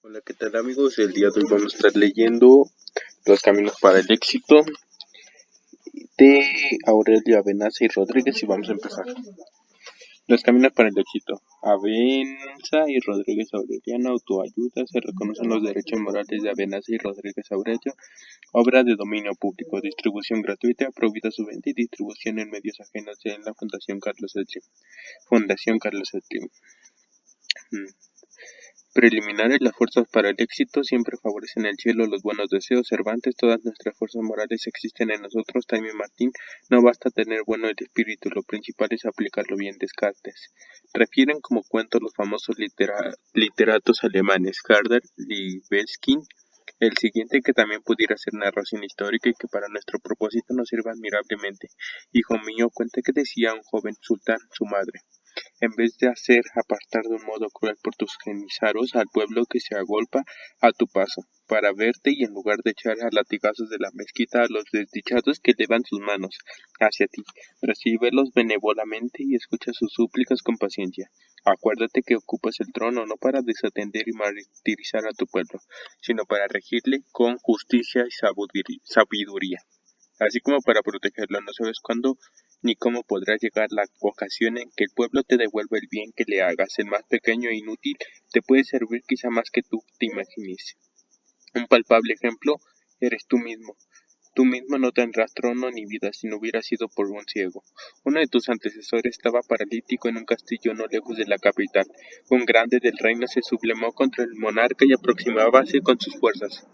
Hola, ¿qué tal amigos? El día de hoy vamos a estar leyendo Los Caminos para el Éxito de Aurelio Avenza y Rodríguez y vamos a empezar. Los Caminos para el Éxito. Avenza y Rodríguez Aureliano, autoayuda, se reconocen los derechos morales de Avenza y Rodríguez Aurelio, obra de dominio público, distribución gratuita, prohibida su venta y distribución en medios ajenos en la Fundación Carlos Slim. Fundación Carlos Slim. Preliminares. Las fuerzas para el éxito siempre favorecen el cielo, los buenos deseos. Cervantes. Todas nuestras fuerzas morales existen en nosotros. Jaime Martín. No basta tener bueno el espíritu, lo principal es aplicarlo bien. Descartes. Refieren como cuento los famosos literatos alemanes Herder, Libeskind, el siguiente, que también pudiera ser narración histórica y que para nuestro propósito nos sirva admirablemente. Hijo mío, cuenta que decía un joven sultán su madre: en vez de hacer apartar de un modo cruel por tus janizaros al pueblo que se agolpa a tu paso, para verte, y en lugar de echar a latigazos de la mezquita a los desdichados que elevan sus manos hacia ti, recíbelos benévolamente y escucha sus súplicas con paciencia. Acuérdate que ocupas el trono no para desatender y martirizar a tu pueblo, sino para regirle con justicia y sabiduría, así como para protegerlo. No sabes cuándo ni cómo podrá llegar la ocasión en que el pueblo te devuelva el bien que le hagas. El más pequeño e inútil te puede servir quizá más que tú te imagines. Un palpable ejemplo eres tú mismo. Tú mismo no tendrás trono ni vida si no hubieras sido por un ciego. Uno de tus antecesores estaba paralítico en un castillo no lejos de la capital. Un grande del reino se sublevó contra el monarca y aproximábase con sus fuerzas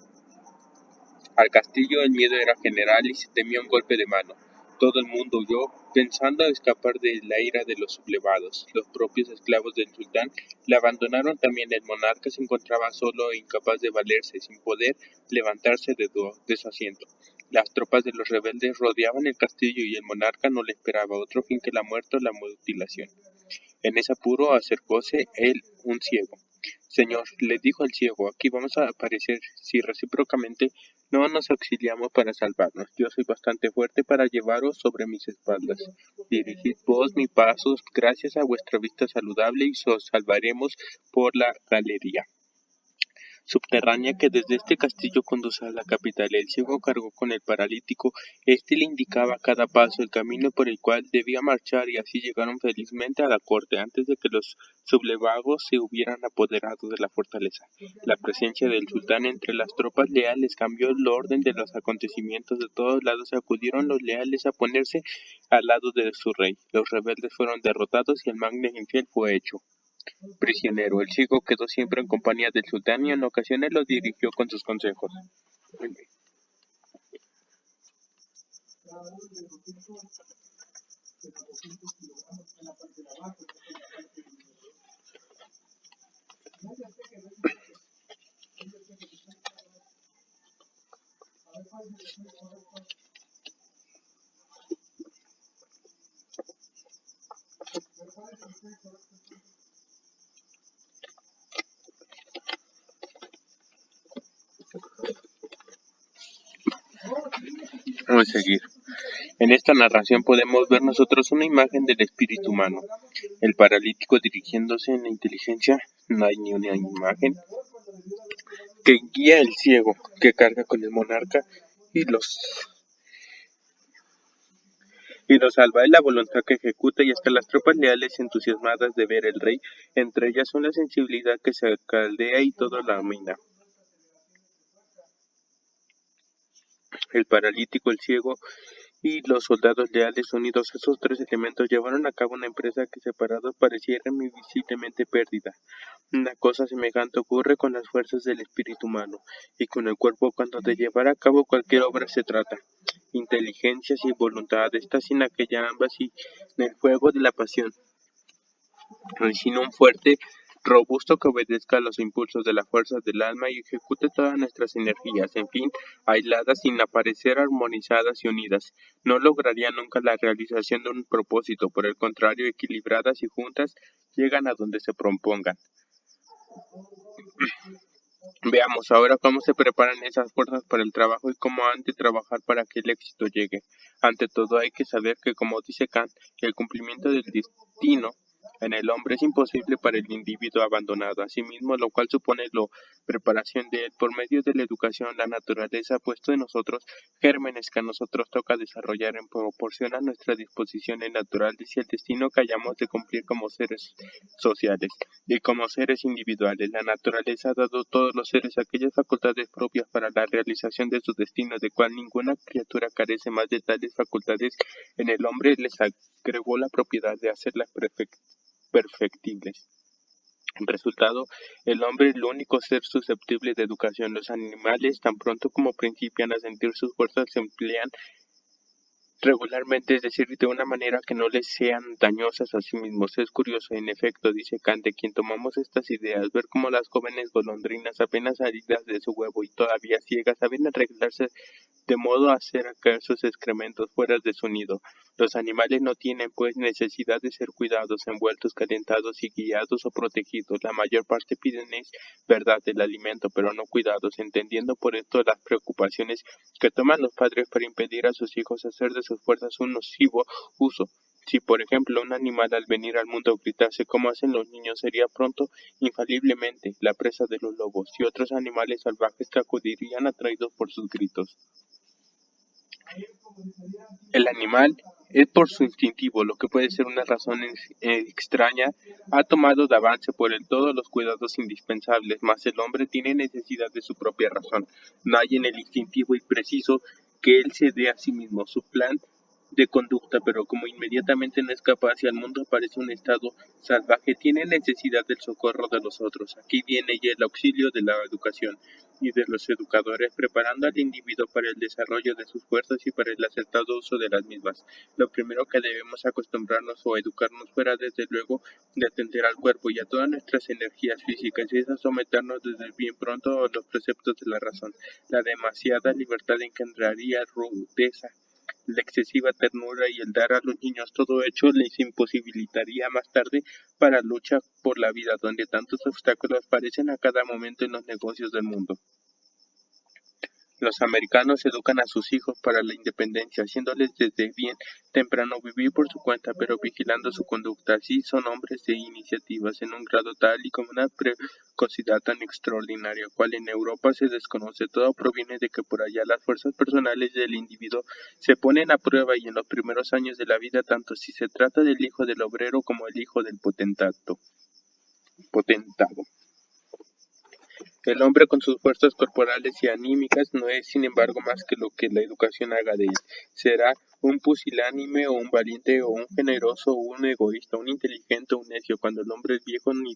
al castillo. El miedo era general y se temía un golpe de mano. Todo el mundo huyó, pensando escapar de la ira de los sublevados. Los propios esclavos del sultán le abandonaron también. El monarca se encontraba solo e incapaz de valerse, sin poder levantarse de su asiento. Las tropas de los rebeldes rodeaban el castillo y el monarca no le esperaba otro fin que la muerte o la mutilación. En ese apuro acercóse él un ciego. Señor, le dijo el ciego, aquí vamos a aparecer si recíprocamente no nos auxiliamos para salvarnos. Yo soy bastante fuerte para llevaros sobre mis espaldas. Dirigid vos mis pasos gracias a vuestra vista saludable y os salvaremos por la galería subterránea que desde este castillo conduce a la capital. El ciego cargó con el paralítico. Este le indicaba a cada paso el camino por el cual debía marchar, y así llegaron felizmente a la corte antes de que los sublevagos se hubieran apoderado de la fortaleza. La presencia del sultán entre las tropas leales cambió el orden de los acontecimientos. De todos lados acudieron los leales a ponerse al lado de su rey. Los rebeldes fueron derrotados y el magne infiel fue hecho prisionero. El ciego quedó siempre en compañía del sultán y en ocasiones lo dirigió con sus consejos. Vamos a seguir. En esta narración podemos ver nosotros una imagen del espíritu humano. El paralítico dirigiéndose en la inteligencia, no hay ni una imagen, que guía el ciego, que carga con el monarca y los salva. Es la voluntad que ejecuta, y hasta las tropas leales entusiasmadas de ver el rey. Entre ellas son la sensibilidad que se caldea y todo la domina. El paralítico, el ciego y los soldados leales, unidos a esos tres elementos, llevaron a cabo una empresa que separados pareciera invisiblemente perdida. Una cosa semejante ocurre con las fuerzas del espíritu humano y con el cuerpo cuando de llevar a cabo cualquier obra se trata. Inteligencias y voluntad, estas sin aquella ambas y en el fuego de la pasión, sino un fuerte robusto que obedezca a los impulsos de las fuerzas del alma y ejecute todas nuestras energías, en fin, aisladas sin aparecer armonizadas y unidas, no lograrían nunca la realización de un propósito. Por el contrario, equilibradas y juntas, llegan a donde se propongan. Veamos ahora cómo se preparan esas fuerzas para el trabajo y cómo han de trabajar para que el éxito llegue. Ante todo hay que saber que, como dice Kant, el cumplimiento del destino En el hombre es imposible para el individuo abandonado a sí mismo, lo cual supone la preparación de él por medio de la educación. La naturaleza ha puesto en nosotros gérmenes que a nosotros toca desarrollar en proporción a nuestras disposiciones naturales y el destino que hayamos de cumplir como seres sociales y como seres individuales. La naturaleza ha dado a todos los seres aquellas facultades propias para la realización de sus destinos, de cual ninguna criatura carece más de tales facultades. En el hombre les agregó la propiedad de hacerlas perfectibles. En resultado, el hombre es el único ser susceptible de educación. Los animales, tan pronto como principian a sentir sus fuerzas, se emplean regularmente, es decir, de una manera que no les sean dañosas a sí mismos. Es curioso, en efecto, dice Kant, de quien tomamos estas ideas, ver cómo las jóvenes golondrinas, apenas salidas de su huevo y todavía ciegas, saben arreglarse de modo a hacer caer sus excrementos fuera de su nido. Los animales no tienen, pues, necesidad de ser cuidados, envueltos, calentados y guiados o protegidos. La mayor parte piden es verdad el alimento, pero no cuidados, entendiendo por esto las preocupaciones que toman los padres para impedir a sus hijos hacer de sus fuerzas un nocivo uso. Si, por ejemplo, un animal al venir al mundo gritase como hacen los niños, sería pronto, infaliblemente, la presa de los lobos, y otros animales salvajes que acudirían atraídos por sus gritos. El animal es por su instintivo, lo que puede ser una razón extraña, ha tomado de avance por el todo los cuidados indispensables, mas el hombre tiene necesidad de su propia razón. No hay en el instintivo y preciso que él se dé a sí mismo su plan de conducta, pero como inmediatamente no es capaz y al mundo aparece un estado salvaje, tiene necesidad del socorro de los otros. Aquí viene ya el auxilio de la educación y de los educadores, preparando al individuo para el desarrollo de sus fuerzas y para el acertado uso de las mismas. Lo primero que debemos acostumbrarnos o educarnos fuera, desde luego, de atender al cuerpo y a todas nuestras energías físicas, y es a someternos desde bien pronto a los preceptos de la razón. La demasiada libertad engendraría rudeza. La excesiva ternura y el dar a los niños todo hecho les imposibilitaría más tarde para la lucha por la vida, donde tantos obstáculos aparecen a cada momento en los negocios del mundo. Los americanos educan a sus hijos para la independencia, haciéndoles desde bien temprano vivir por su cuenta, pero vigilando su conducta. Así son hombres de iniciativas en un grado tal y con una precocidad tan extraordinaria, cual en Europa se desconoce. Todo proviene de que por allá las fuerzas personales del individuo se ponen a prueba y en los primeros años de la vida, tanto si se trata del hijo del obrero como el hijo del potentado. El hombre con sus fuerzas corporales y anímicas no es, sin embargo, más que lo que la educación haga de él. Será un pusilánime o un valiente o un generoso o un egoísta, un inteligente o un necio. Cuando el hombre es viejo ni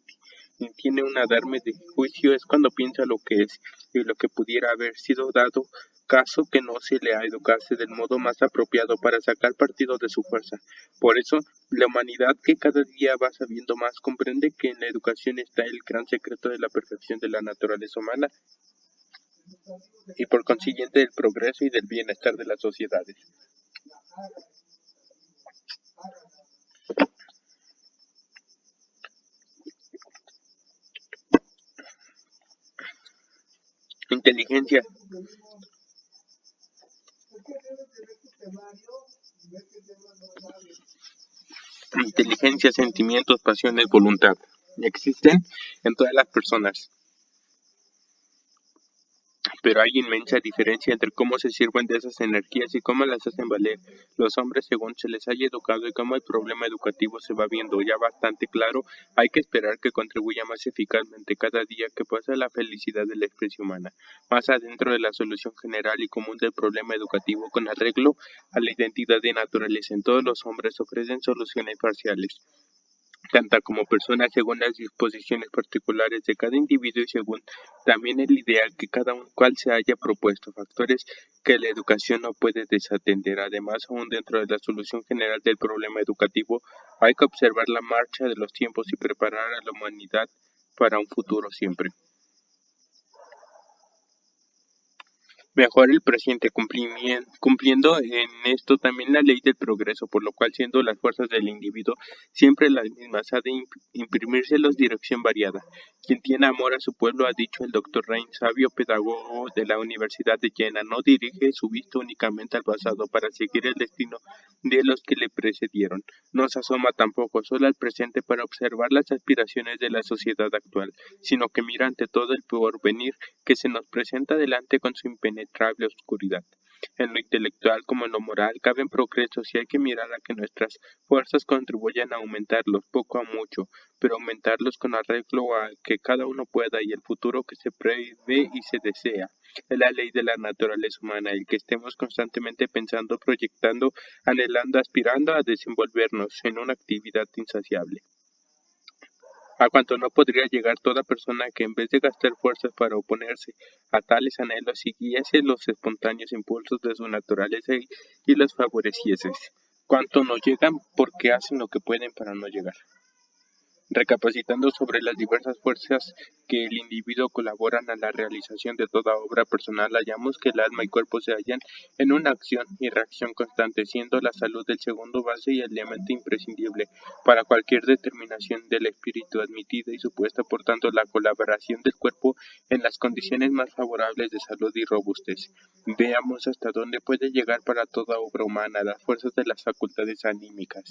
tiene un adarme de juicio, es cuando piensa lo que es y lo que pudiera haber sido, dado caso que no se le ha educarse del modo más apropiado para sacar partido de su fuerza. Por eso, la humanidad, que cada día va sabiendo más, comprende que en la educación está el gran secreto de la perfección de la naturaleza humana y por consiguiente del progreso y del bienestar de las sociedades. Inteligencia. Inteligencia, sentimientos, pasiones, voluntad. Existen en todas las personas, pero hay inmensa diferencia entre cómo se sirven de esas energías y cómo las hacen valer los hombres según se les haya educado, y cómo el problema educativo se va viendo ya bastante claro. Hay que esperar que contribuya más eficazmente cada día que pasa a la felicidad de la especie humana, más adentro de la solución general y común del problema educativo, con arreglo a la identidad de naturaleza. En todos los hombres ofrecen soluciones parciales, tanto como personas según las disposiciones particulares de cada individuo y según también el ideal que cada cual se haya propuesto, factores que la educación no puede desatender. Además, aún dentro de la solución general del problema educativo, hay que observar la marcha de los tiempos y preparar a la humanidad para un futuro siempre. Mejora el presente, cumpliendo en esto también la ley del progreso, por lo cual siendo las fuerzas del individuo siempre las mismas, ha de imprimírselos dirección variada. Quien tiene amor a su pueblo, ha dicho el doctor Rein, sabio pedagogo de la Universidad de Jena, no dirige su vista únicamente al pasado para seguir el destino de los que le precedieron. No se asoma tampoco solo al presente para observar las aspiraciones de la sociedad actual, sino que mira ante todo el porvenir que se nos presenta delante con su impenetrable oscuridad. En lo intelectual como en lo moral caben progresos y hay que mirar a que nuestras fuerzas contribuyan a aumentarlos poco a mucho, pero aumentarlos con arreglo a que cada uno pueda y el futuro que se prevé y se desea. Es la ley de la naturaleza humana, el que estemos constantemente pensando, proyectando, anhelando, aspirando a desenvolvernos en una actividad insaciable. A cuanto no podría llegar toda persona que en vez de gastar fuerzas para oponerse a tales anhelos siguiese los espontáneos impulsos de su naturaleza y los favoreciese. Cuanto no llegan porque hacen lo que pueden para no llegar. Recapacitando sobre las diversas fuerzas que el individuo colaboran a la realización de toda obra personal, hallamos que el alma y cuerpo se hallan en una acción y reacción constante, siendo la salud el segundo base y elemento imprescindible para cualquier determinación del espíritu admitida y supuesta, por tanto, la colaboración del cuerpo en las condiciones más favorables de salud y robustez. Veamos hasta dónde puede llegar para toda obra humana las fuerzas de las facultades anímicas.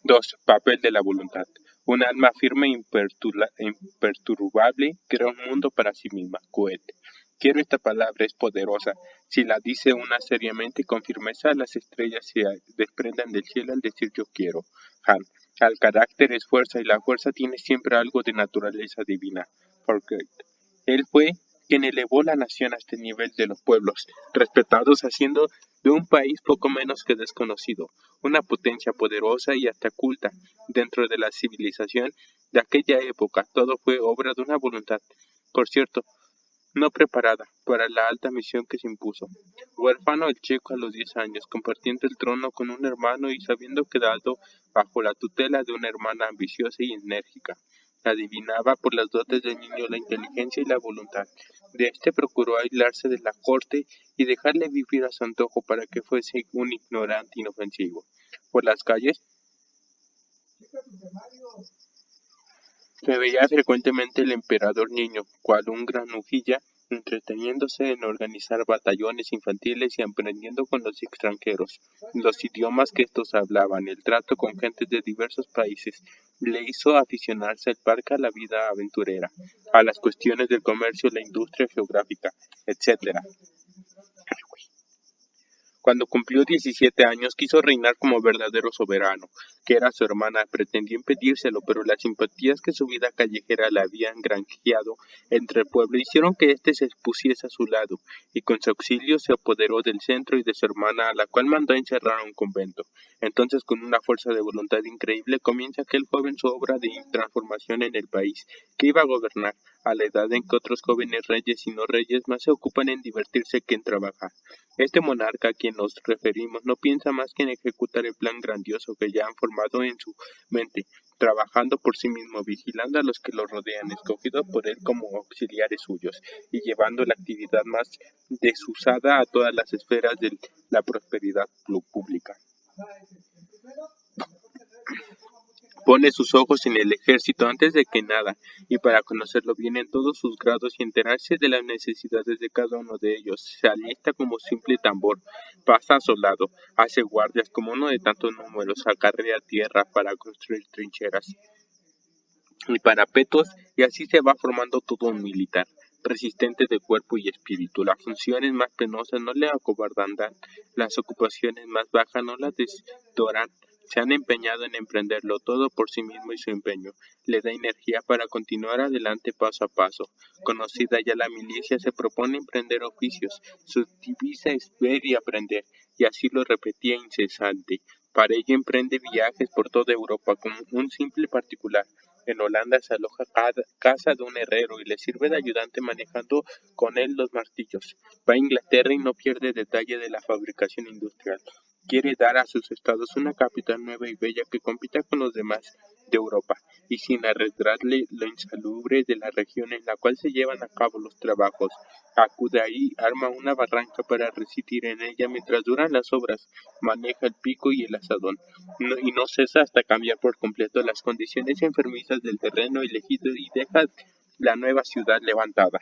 2. Papel de la voluntad. Un alma firme e imperturbable crea un mundo para sí misma. Goethe. Quiero esta palabra es poderosa. Si la dice una seriamente y con firmeza, las estrellas se desprenden del cielo al decir yo quiero. Han. Al carácter es fuerza y la fuerza tiene siempre algo de naturaleza divina. Forgate. Él fue quien elevó la nación hasta el nivel de los pueblos, respetados haciendo de un país poco menos que desconocido, una potencia poderosa y hasta culta dentro de la civilización de aquella época. Todo fue obra de una voluntad, por cierto, no preparada para la alta misión que se impuso. Huérfano el checo a los 10 años, compartiendo el trono con un hermano y sabiendo quedado bajo la tutela de una hermana ambiciosa y enérgica. Adivinaba por las dotes del niño la inteligencia y la voluntad. De éste procuró aislarse de la corte y dejarle vivir a su antojo para que fuese un ignorante inofensivo. Por las calles se veía frecuentemente el emperador niño, cual un granujilla, entreteniéndose en organizar batallones infantiles y aprendiendo con los extranjeros los idiomas que estos hablaban. El trato con gentes de diversos países le hizo aficionarse al parque, a la vida aventurera, a las cuestiones del comercio, la industria geográfica, etc. Cuando cumplió 17 años quiso reinar como verdadero soberano, que era su hermana. Pretendió impedírselo, pero las simpatías que su vida callejera le habían granjeado entre el pueblo hicieron que éste se pusiese a su lado, y con su auxilio se apoderó del centro y de su hermana, a la cual mandó encerrar a un convento. Entonces, con una fuerza de voluntad increíble, comienza aquel joven su obra de transformación en el país, que iba a gobernar, a la edad en que otros jóvenes reyes y no reyes más se ocupan en divertirse que en trabajar. Este monarca a quien nos referimos no piensa más que en ejecutar el plan grandioso que ya han formado en su mente, trabajando por sí mismo, vigilando a los que lo rodean, escogidos por él como auxiliares suyos, y llevando la actividad más desusada a todas las esferas de la prosperidad pública. Pone sus ojos en el ejército antes de que nada, y para conocerlo bien en todos sus grados y enterarse de las necesidades de cada uno de ellos, se alista como simple tambor, pasa a soldado, hace guardias como uno de tantos números, acarrea tierra para construir trincheras y parapetos, y así se va formando todo un militar, resistente de cuerpo y espíritu. Las funciones más penosas no le acobardan, las ocupaciones más bajas no las desdoran. Se han empeñado en emprenderlo todo por sí mismo y su empeño le da energía para continuar adelante paso a paso. Conocida ya la milicia, se propone emprender oficios. Su divisa es ver y aprender, y así lo repetía incesante. Para ello emprende viajes por toda Europa como un simple particular. En Holanda se aloja casa de un herrero y le sirve de ayudante manejando con él los martillos. Va a Inglaterra y no pierde detalle de la fabricación industrial. quiere dar a sus estados una capital nueva y bella que compita con los demás de Europa, y sin arredrarle lo insalubre de la región en la cual se llevan a cabo los trabajos. Acude ahí, arma una barranca para residir en ella mientras duran las obras, maneja el pico y el asadón, y no cesa hasta cambiar por completo las condiciones enfermizas del terreno elegido y deja la nueva ciudad levantada.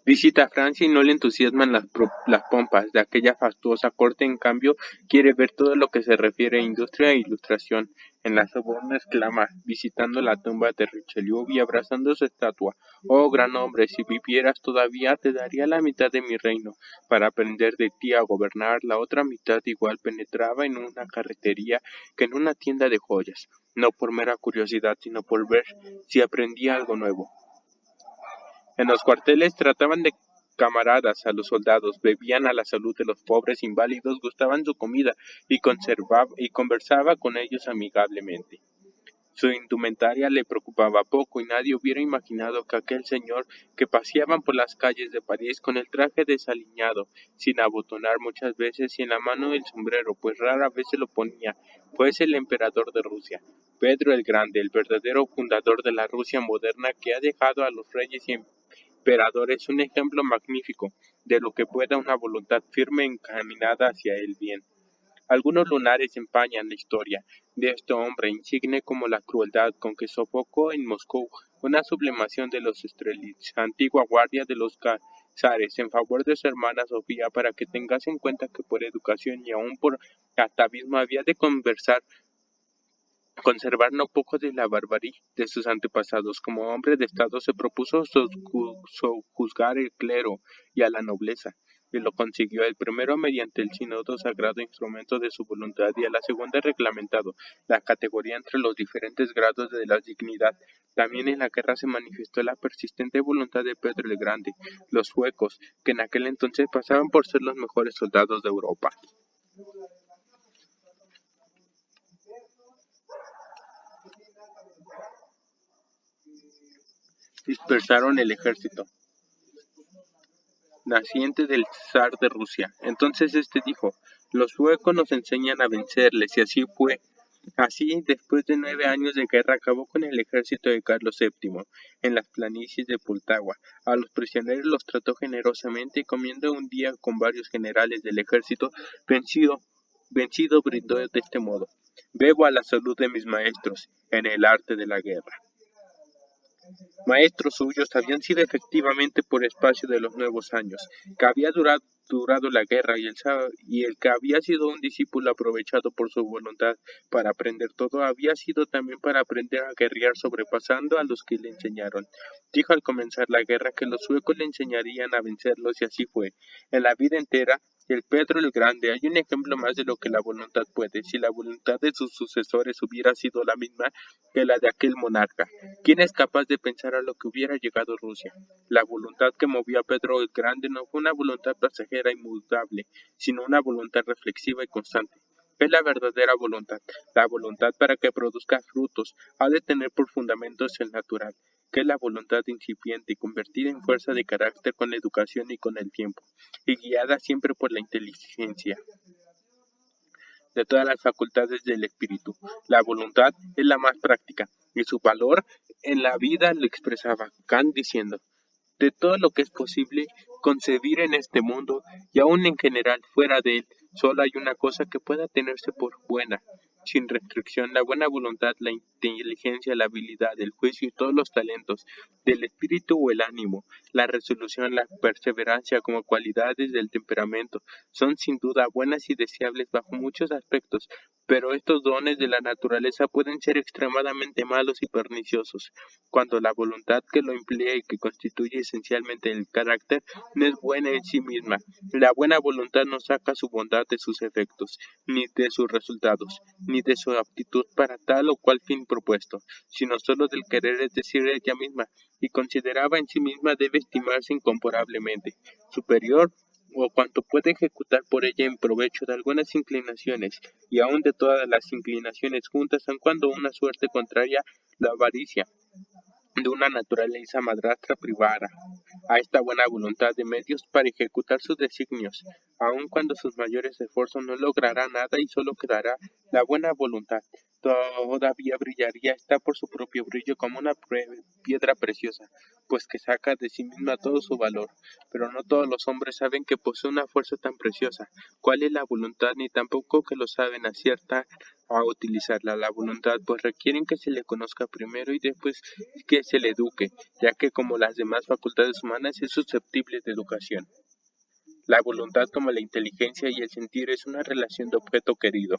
Visita Francia y no le entusiasman las pompas de aquella fastuosa corte, en cambio quiere ver todo lo que se refiere a industria e ilustración. En la Sorbona exclama, visitando la tumba de Richelieu y abrazando su estatua: «Oh gran hombre, si vivieras todavía te daría la mitad de mi reino, para aprender de ti a gobernar». La otra mitad igual penetraba en una carretería que en una tienda de joyas, no por mera curiosidad, sino por ver si aprendía algo nuevo. En los cuarteles trataban de camaradas a los soldados, bebían a la salud de los pobres inválidos, gustaban su comida y conversaba con ellos amigablemente. Su indumentaria le preocupaba poco, y nadie hubiera imaginado que aquel señor que paseaban por las calles de París con el traje desaliñado, sin abotonar muchas veces, y en la mano el sombrero, pues rara vez se lo ponía, fuese el emperador de Rusia, Pedro el Grande, el verdadero fundador de la Rusia moderna, que ha dejado a los reyes y emperadores un ejemplo magnífico de lo que pueda una voluntad firme encaminada hacia el bien. Algunos lunares empañan la historia de este hombre insigne, como la crueldad con que sofocó en Moscú una sublimación de los Strelitz, antigua guardia de los zares, en favor de su hermana Sofía, para que tengas en cuenta que por educación y aun por atavismo había de conservar no poco de la barbarie de sus antepasados. Como hombre de Estado se propuso sojuzgar al clero y a la nobleza, y lo consiguió: el primero mediante el sínodo, sagrado instrumento de su voluntad, y a la segunda reglamentado la categoría entre los diferentes grados de la dignidad. También en la guerra se manifestó la persistente voluntad de Pedro el Grande. Los suecos, que en aquel entonces pasaban por ser los mejores soldados de Europa, dispersaron el ejército naciente del zar de Rusia. Entonces este dijo: «Los suecos nos enseñan a vencerles», y así fue. Así, después de 9 años de guerra, acabó con el ejército de Carlos VII en las planicies de Poltava. A los prisioneros los trató generosamente, y comiendo un día con varios generales del ejército vencido brindó de este modo: «Bebo a la salud de mis maestros en el arte de la guerra». Maestros suyos habían sido efectivamente por espacio de los nuevos años que había durado la guerra, y el que había sido un discípulo aprovechado por su voluntad para aprender todo, había sido también para aprender a guerrear, sobrepasando a los que le enseñaron. Dijo al comenzar la guerra que los suecos le enseñarían a vencerlos, y así fue. En la vida entera del Pedro el Grande hay un ejemplo más de lo que la voluntad puede. Si la voluntad de sus sucesores hubiera sido la misma que la de aquel monarca, ¿quién es capaz de pensar a lo que hubiera llegado Rusia? La voluntad que movió a Pedro el Grande no fue una voluntad pasajera e inmutable, sino una voluntad reflexiva y constante. ¿Qué es la verdadera voluntad? La voluntad, para que produzca frutos, ha de tener por fundamentos el natural. ¿Qué es la voluntad incipiente y convertida en fuerza de carácter con la educación y con el tiempo, y guiada siempre por la inteligencia de todas las facultades del espíritu? La voluntad es la más práctica, y su valor en la vida lo expresaba Kant diciendo: «De todo lo que es posible concebir en este mundo, y aun en general fuera de él, solo hay una cosa que pueda tenerse por buena, sin restricción: la buena voluntad, la inteligencia, la habilidad, el juicio y todos los talentos del espíritu o el ánimo, la resolución, la perseverancia como cualidades del temperamento, son sin duda buenas y deseables bajo muchos aspectos, pero estos dones de la naturaleza pueden ser extremadamente malos y perniciosos cuando la voluntad que lo emplea y que constituye esencialmente el carácter no es buena en sí misma. La buena voluntad no saca su bondad de sus efectos, ni de sus resultados, ni de su aptitud para tal o cual fin propuesto, sino solo del querer, es decir, ella misma, y considerada en sí misma debe estimarse incomparablemente superior o cuanto puede ejecutar por ella en provecho de algunas inclinaciones, y aun de todas las inclinaciones juntas, aun cuando una suerte contraria, la avaricia, de una naturaleza madrastra privada a esta buena voluntad de medios para ejecutar sus designios, aun cuando sus mayores esfuerzos no logrará nada y solo quedará la buena voluntad. Todavía brillaría esta por su propio brillo como una piedra preciosa, pues que saca de sí misma todo su valor. Pero no todos los hombres saben que posee una fuerza tan preciosa, cuál es la voluntad, ni tampoco que lo saben aciertar a utilizarla. La voluntad, pues requieren que se le conozca primero y después que se le eduque, ya que como las demás facultades humanas es susceptible de educación. La voluntad, como la inteligencia y el sentir, es una relación de objeto querido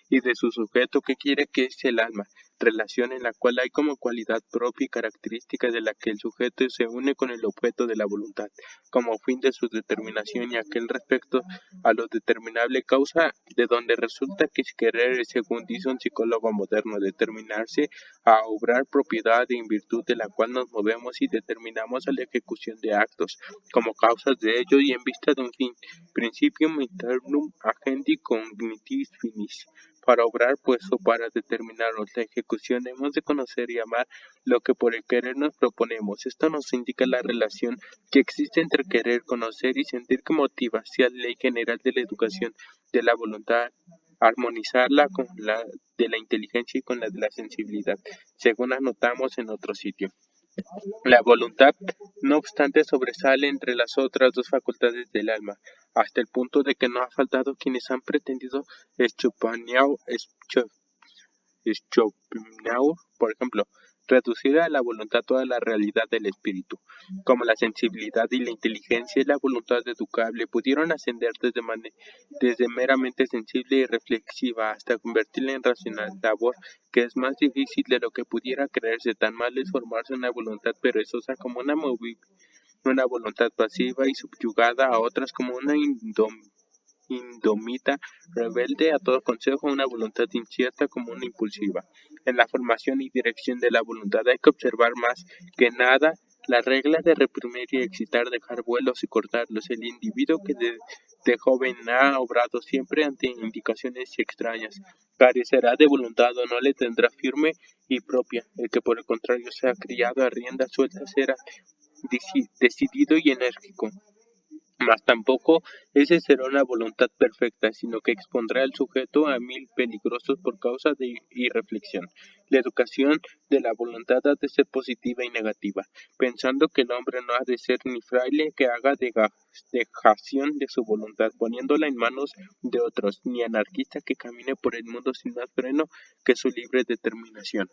y de su sujeto que quiere, que es el alma, relación en la cual hay como cualidad propia y característica de la que el sujeto se une con el objeto de la voluntad, como fin de su determinación, y aquel respecto a lo determinable causa de donde resulta que querer es, según dice un psicólogo moderno, determinarse a obrar propiedad en virtud de la cual nos movemos y determinamos a la ejecución de actos como causas de ello y en vista de un fin, principium internum agendi cognitis finis. Para obrar, pues, o para determinarnos la ejecución, hemos de conocer y amar lo que por el querer nos proponemos. Esto nos indica la relación que existe entre querer, conocer y sentir que motiva, sea ley general de la educación de la voluntad, armonizarla con la de la inteligencia y con la de la sensibilidad, según anotamos en otro sitio. La voluntad, no obstante, sobresale entre las otras dos facultades del alma, hasta el punto de que no ha faltado quienes han pretendido Schopenhauer, por ejemplo, reducir a la voluntad toda la realidad del espíritu. Como la sensibilidad y la inteligencia y la voluntad educable pudieron ascender desde meramente sensible y reflexiva hasta convertirla en racional, labor que es más difícil de lo que pudiera creerse. Tan mal es formarse una voluntad perezosa como una voluntad pasiva y subyugada a otras como una indomita, rebelde a todo consejo, una voluntad incierta como una impulsiva. En la formación y dirección de la voluntad hay que observar más que nada la regla de reprimir y excitar, dejar vuelos y cortarlos. El individuo que de joven ha obrado siempre ante indicaciones extrañas, carecerá de voluntad o no le tendrá firme y propia. El que por el contrario se ha criado a rienda suelta será decidido y enérgico. Mas tampoco ese será una voluntad perfecta, sino que expondrá al sujeto a mil peligrosos por causa de irreflexión. La educación de la voluntad ha de ser positiva y negativa, pensando que el hombre no ha de ser ni fraile que haga dejación de su voluntad, poniéndola en manos de otros, ni anarquista que camine por el mundo sin más freno que su libre determinación.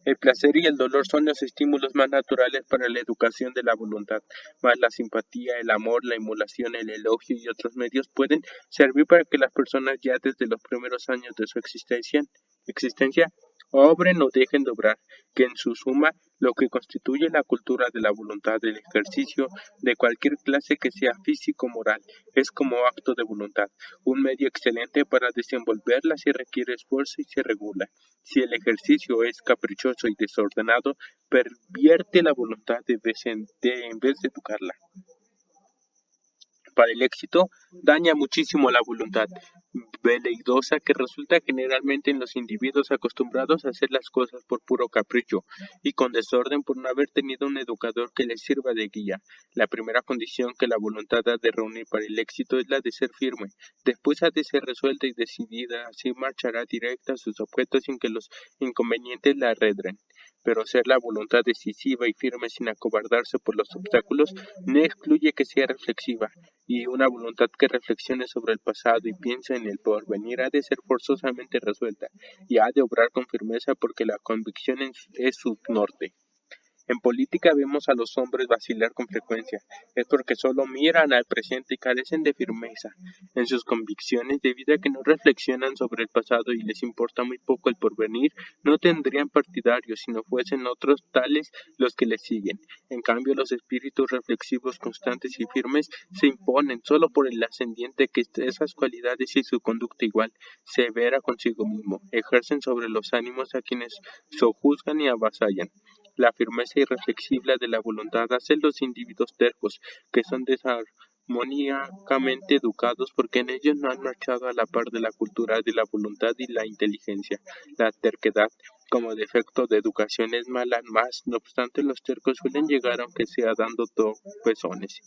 El placer y el dolor son los estímulos más naturales para la educación de la voluntad, mas la simpatía, el amor, la emulación, el elogio y otros medios pueden servir para que las personas ya desde los primeros años de su existencia obren o dejen de obrar, que en su suma lo que constituye la cultura de la voluntad, del ejercicio de cualquier clase que sea físico-moral, es como acto de voluntad, un medio excelente para desenvolverla si requiere esfuerzo y se regula. Si el ejercicio es caprichoso y desordenado, pervierte la voluntad en vez de educarla. Para el éxito, daña muchísimo la voluntad veleidosa que resulta generalmente en los individuos acostumbrados a hacer las cosas por puro capricho y con desorden por no haber tenido un educador que les sirva de guía. La primera condición que la voluntad ha de reunir para el éxito es la de ser firme, después ha de ser resuelta y decidida, así marchará directa a sus objetos sin que los inconvenientes la arredren. Pero ser la voluntad decisiva y firme sin acobardarse por los obstáculos no excluye que sea reflexiva, y una voluntad que reflexione sobre el pasado y piense en el porvenir ha de ser forzosamente resuelta, y ha de obrar con firmeza porque la convicción es su norte. En política vemos a los hombres vacilar con frecuencia, es porque solo miran al presente y carecen de firmeza en sus convicciones debido a que no reflexionan sobre el pasado y les importa muy poco el porvenir, no tendrían partidarios si no fuesen otros tales los que les siguen. En cambio, los espíritus reflexivos constantes y firmes se imponen solo por el ascendiente que esas cualidades y su conducta igual, severa consigo mismo, ejercen sobre los ánimos a quienes sojuzgan y avasallan. La firmeza irreflexible de la voluntad hace los individuos tercos, que son desarmónicamente educados porque en ellos no han marchado a la par de la cultura de la voluntad y la inteligencia. La terquedad como defecto de educación es mala, más no obstante los tercos suelen llegar aunque sea dando tropezones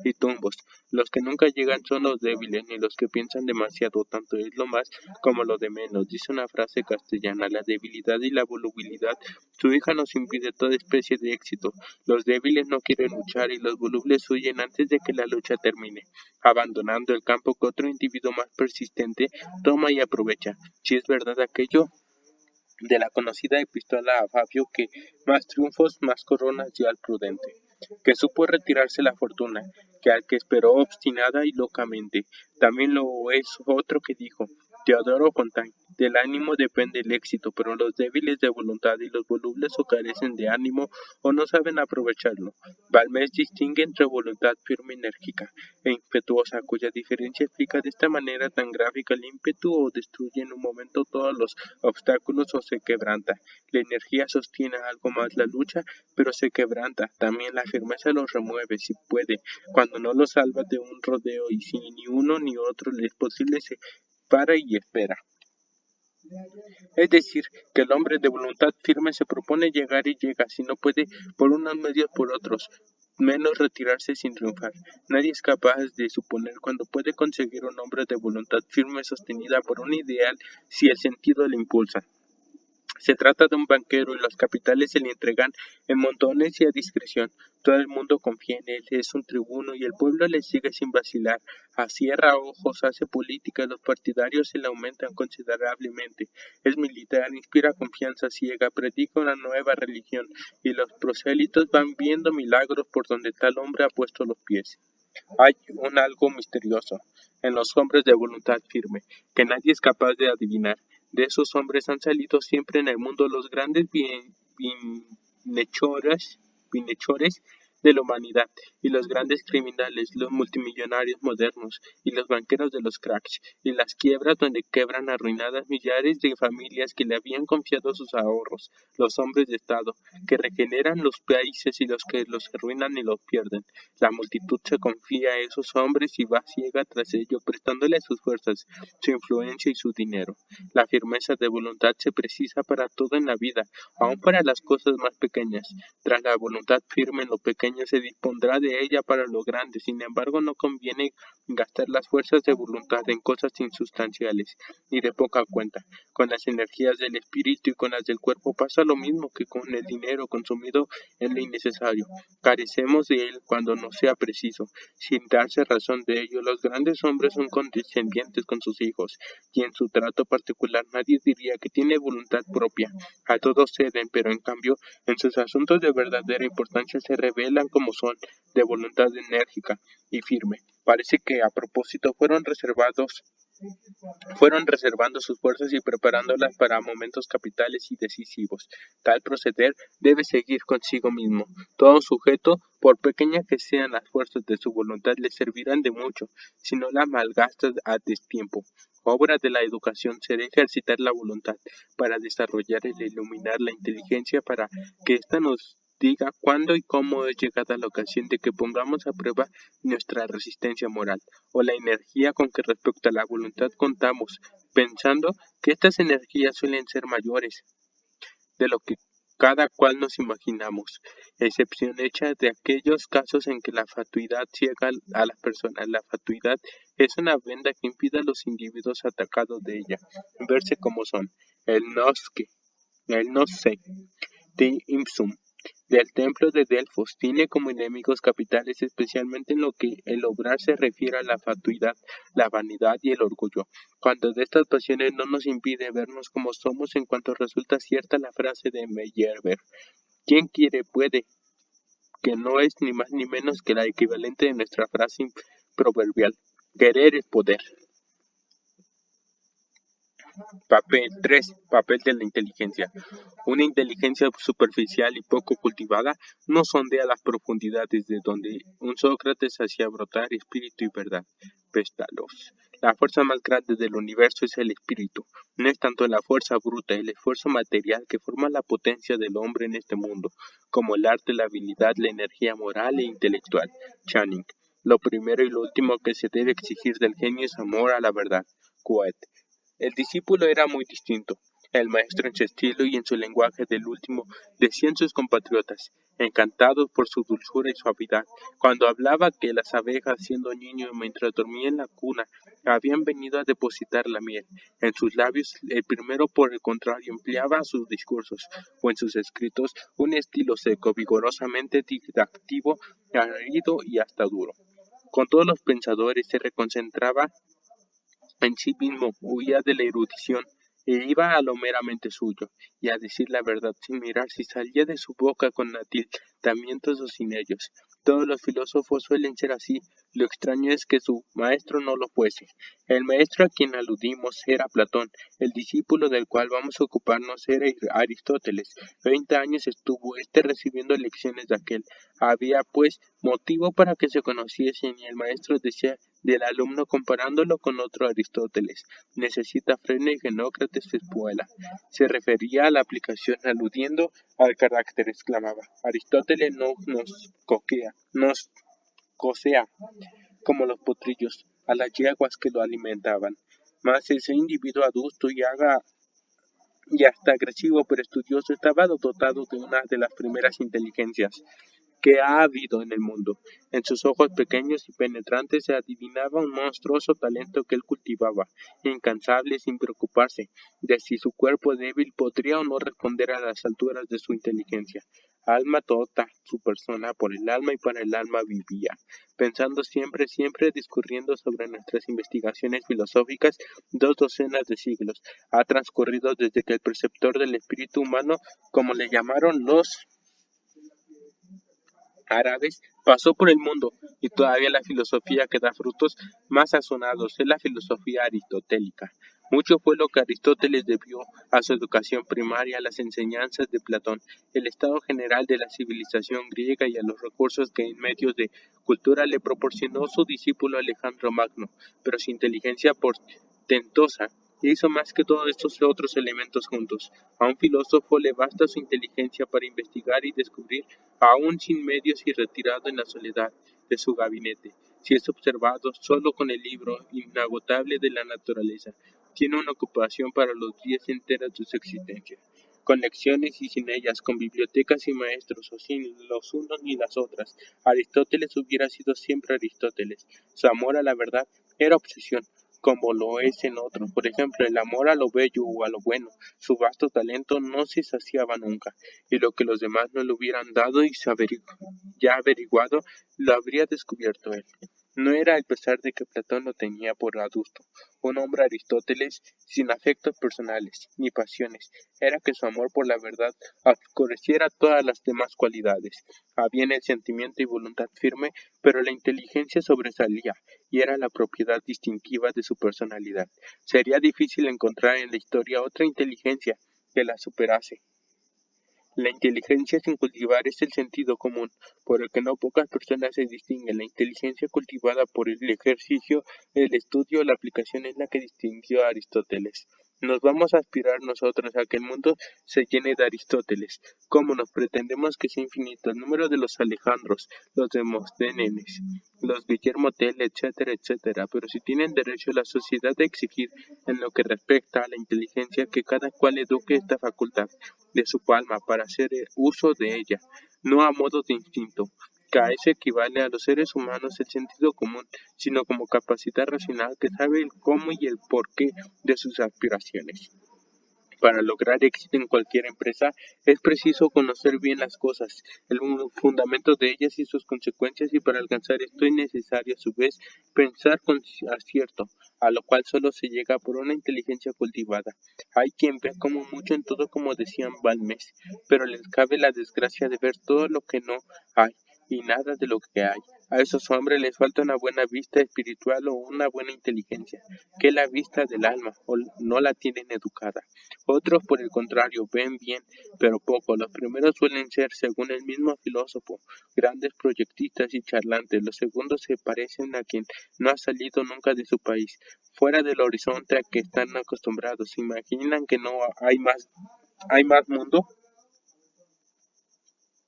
y tumbos. Los que nunca llegan son los débiles, ni los que piensan demasiado, tanto es lo más como lo de menos. Dice una frase castellana, la debilidad y la volubilidad, su hija nos impide toda especie de éxito. Los débiles no quieren luchar y los volubles huyen antes de que la lucha termine, abandonando el campo que otro individuo más persistente toma y aprovecha. Si es verdad aquello de la conocida epístola a Fabio que más triunfos, más coronas dio al prudente, que supo retirarse la fortuna, que al que esperó obstinada y locamente. También lo es otro que dijo, Teodoro Fontane, del ánimo depende el éxito, pero los débiles de voluntad y los volubles o carecen de ánimo o no saben aprovecharlo. Balmes distingue entre voluntad firme y enérgica e impetuosa, cuya diferencia explica de esta manera tan gráfica el ímpetu o destruye en un momento todos los obstáculos o se quebranta. La energía sostiene algo más la lucha, pero se quebranta. También la firmeza los remueve, si puede, cuando no los salva de un rodeo y si ni uno ni otro le es posible se para y espera. Es decir, que el hombre de voluntad firme se propone llegar y llega, si no puede por unos medios por otros, menos retirarse sin triunfar. Nadie es capaz de suponer cuándo puede conseguir un hombre de voluntad firme sostenida por un ideal si el sentido le impulsa. Se trata de un banquero y los capitales se le entregan en montones y a discreción. Todo el mundo confía en él, es un tribuno y el pueblo le sigue sin vacilar. Cierra ojos, hace política, los partidarios se le aumentan considerablemente. Es militar, inspira confianza ciega, predica una nueva religión y los prosélitos van viendo milagros por donde tal hombre ha puesto los pies. Hay un algo misterioso en los hombres de voluntad firme, que nadie es capaz de adivinar. De esos hombres han salido siempre en el mundo los grandes bienhechores de la humanidad, y los grandes criminales, los multimillonarios modernos, y los banqueros de los cracks, y las quiebras donde quebran arruinadas millares de familias que le habían confiado sus ahorros, los hombres de Estado, que regeneran los países y los que los arruinan y los pierden. La multitud se confía a esos hombres y va ciega tras ellos, prestándole sus fuerzas, su influencia y su dinero. La firmeza de voluntad se precisa para todo en la vida, aun para las cosas más pequeñas. Tras la voluntad firme en lo pequeño se dispondrá de ella para lo grande. Sin embargo, no conviene gastar las fuerzas de voluntad en cosas insustanciales y de poca cuenta. Con las energías del espíritu y con las del cuerpo pasa lo mismo que con el dinero consumido en lo innecesario. Carecemos de él cuando no sea preciso. Sin darse razón de ello, los grandes hombres son condescendientes con sus hijos, y en su trato particular nadie diría que tiene voluntad propia. A todos ceden, pero en cambio, en sus asuntos de verdadera importancia se revelan como son, de voluntad enérgica y firme. Parece que a propósito fueron reservando sus fuerzas y preparándolas para momentos capitales y decisivos. Tal proceder debe seguir consigo mismo. Todo sujeto, por pequeñas que sean las fuerzas de su voluntad, le servirán de mucho, si no las malgasta a destiempo. Obra de la educación será ejercitar la voluntad para desarrollar y iluminar la inteligencia para que ésta nos diga cuándo y cómo es llegada la ocasión de que pongamos a prueba nuestra resistencia moral o la energía con que respecto a la voluntad contamos, pensando que estas energías suelen ser mayores de lo que cada cual nos imaginamos, excepción hecha de aquellos casos en que la fatuidad ciega a las personas. La fatuidad es una venda que impide a los individuos atacados de ella verse como son. El no sé, de Ipsum, del templo de Delfos, tiene como enemigos capitales especialmente en lo que el obrar se refiere a la fatuidad, la vanidad y el orgullo, cuando de estas pasiones no nos impide vernos como somos en cuanto resulta cierta la frase de Meyerbeer, quien quiere puede, que no es ni más ni menos que la equivalente de nuestra frase proverbial, querer es poder. Papel 3. Papel de la inteligencia. Una inteligencia superficial y poco cultivada no sondea las profundidades de donde un Sócrates hacía brotar espíritu y verdad. Péstalos. La fuerza más grande del universo es el espíritu. No es tanto la fuerza bruta, el esfuerzo material que forma la potencia del hombre en este mundo, como el arte, la habilidad, la energía moral e intelectual. Channing. Lo primero y lo último que se debe exigir del genio es amor a la verdad. Goethe. El discípulo era muy distinto. El maestro en su estilo y en su lenguaje del último decían sus compatriotas, encantados por su dulzura y suavidad, cuando hablaba que las abejas, siendo niño mientras dormía en la cuna, habían venido a depositar la miel en sus labios. El primero, por el contrario, empleaba en sus discursos o en sus escritos un estilo seco, vigorosamente didáctico, aguerrido y hasta duro. Con todos los pensadores se reconcentraba en sí mismo, huía de la erudición e iba a lo meramente suyo, y a decir la verdad sin mirar si salía de su boca con atildamientos o sin ellos. Todos los filósofos suelen ser así, lo extraño es que su maestro no lo fuese. El maestro a quien aludimos era Platón, el discípulo del cual vamos a ocuparnos era Aristóteles. 20 años estuvo éste recibiendo lecciones de aquel. Había, pues, motivo para que se conociesen, y el maestro decía del alumno comparándolo con otro Aristóteles: necesita freno y Genócrates su espuela. Se refería a la aplicación aludiendo al carácter, exclamaba. Aristóteles no nos cosea, como los potrillos, a las yeguas que lo alimentaban. Mas ese individuo adusto y hasta agresivo pero estudioso estaba dotado de una de las primeras inteligencias que ha habido en el mundo. En sus ojos pequeños y penetrantes se adivinaba un monstruoso talento que él cultivaba, incansable, sin preocuparse de si su cuerpo débil podría o no responder a las alturas de su inteligencia. Alma tota su persona, por el alma y para el alma vivía, pensando siempre, siempre discurriendo sobre nuestras investigaciones filosóficas. 2 docenas de siglos ha transcurrido desde que el preceptor del espíritu humano, como le llamaron los árabes, pasó por el mundo, y todavía la filosofía que da frutos más sazonados es la filosofía aristotélica. Mucho fue lo que Aristóteles debió a su educación primaria, a las enseñanzas de Platón, el estado general de la civilización griega y a los recursos que en medios de cultura le proporcionó su discípulo Alejandro Magno, pero su inteligencia portentosa hizo más que todos estos otros elementos juntos. A un filósofo le basta su inteligencia para investigar y descubrir, aún sin medios y retirado en la soledad de su gabinete. Si es observado solo con el libro inagotable de la naturaleza, tiene una ocupación para los días enteros de su existencia. Con lecciones y sin ellas, con bibliotecas y maestros, o sin los unos ni las otras, Aristóteles hubiera sido siempre Aristóteles. Su amor a la verdad era obsesión, como lo es en otros, por ejemplo, el amor a lo bello o a lo bueno. Su vasto talento no se saciaba nunca, y lo que los demás no le hubieran dado y ya averiguado, lo habría descubierto él. No era el pesar de que Platón lo tenía por adusto, un hombre Aristóteles sin afectos personales ni pasiones, era que su amor por la verdad oscureciera todas las demás cualidades. Había en el sentimiento y voluntad firme, pero la inteligencia sobresalía y era la propiedad distintiva de su personalidad. Sería difícil encontrar en la historia otra inteligencia que la superase. La inteligencia sin cultivar es el sentido común, por el que no pocas personas se distinguen. La inteligencia cultivada por el ejercicio, el estudio o la aplicación es la que distinguió a Aristóteles. Nos vamos a aspirar nosotros a que el mundo se llene de Aristóteles. ¿Cómo nos pretendemos que sea infinito el número de los Alejandros, los Demóstenes, los Guillermo Tell, etcétera, etcétera? Pero si tienen derecho la sociedad a exigir, en lo que respecta a la inteligencia, que cada cual eduque esta facultad de su palma para hacer uso de ella, no a modo de instinto, que a eso equivale a los seres humanos el sentido común, sino como capacidad racional que sabe el cómo y el porqué de sus aspiraciones. Para lograr éxito en cualquier empresa es preciso conocer bien las cosas, el fundamento de ellas y sus consecuencias, y para alcanzar esto es necesario a su vez pensar con acierto, a lo cual solo se llega por una inteligencia cultivada. Hay quien ve como mucho en todo, como decían Balmes, pero les cabe la desgracia de ver todo lo que no hay y nada de lo que hay. A esos hombres les falta una buena vista espiritual o una buena inteligencia, que es la vista del alma, o no la tienen educada. Otros, por el contrario, ven bien, pero poco. Los primeros suelen ser, según el mismo filósofo, grandes proyectistas y charlantes. Los segundos se parecen a quien no ha salido nunca de su país, fuera del horizonte a que están acostumbrados. ¿Se imaginan que no hay más mundo?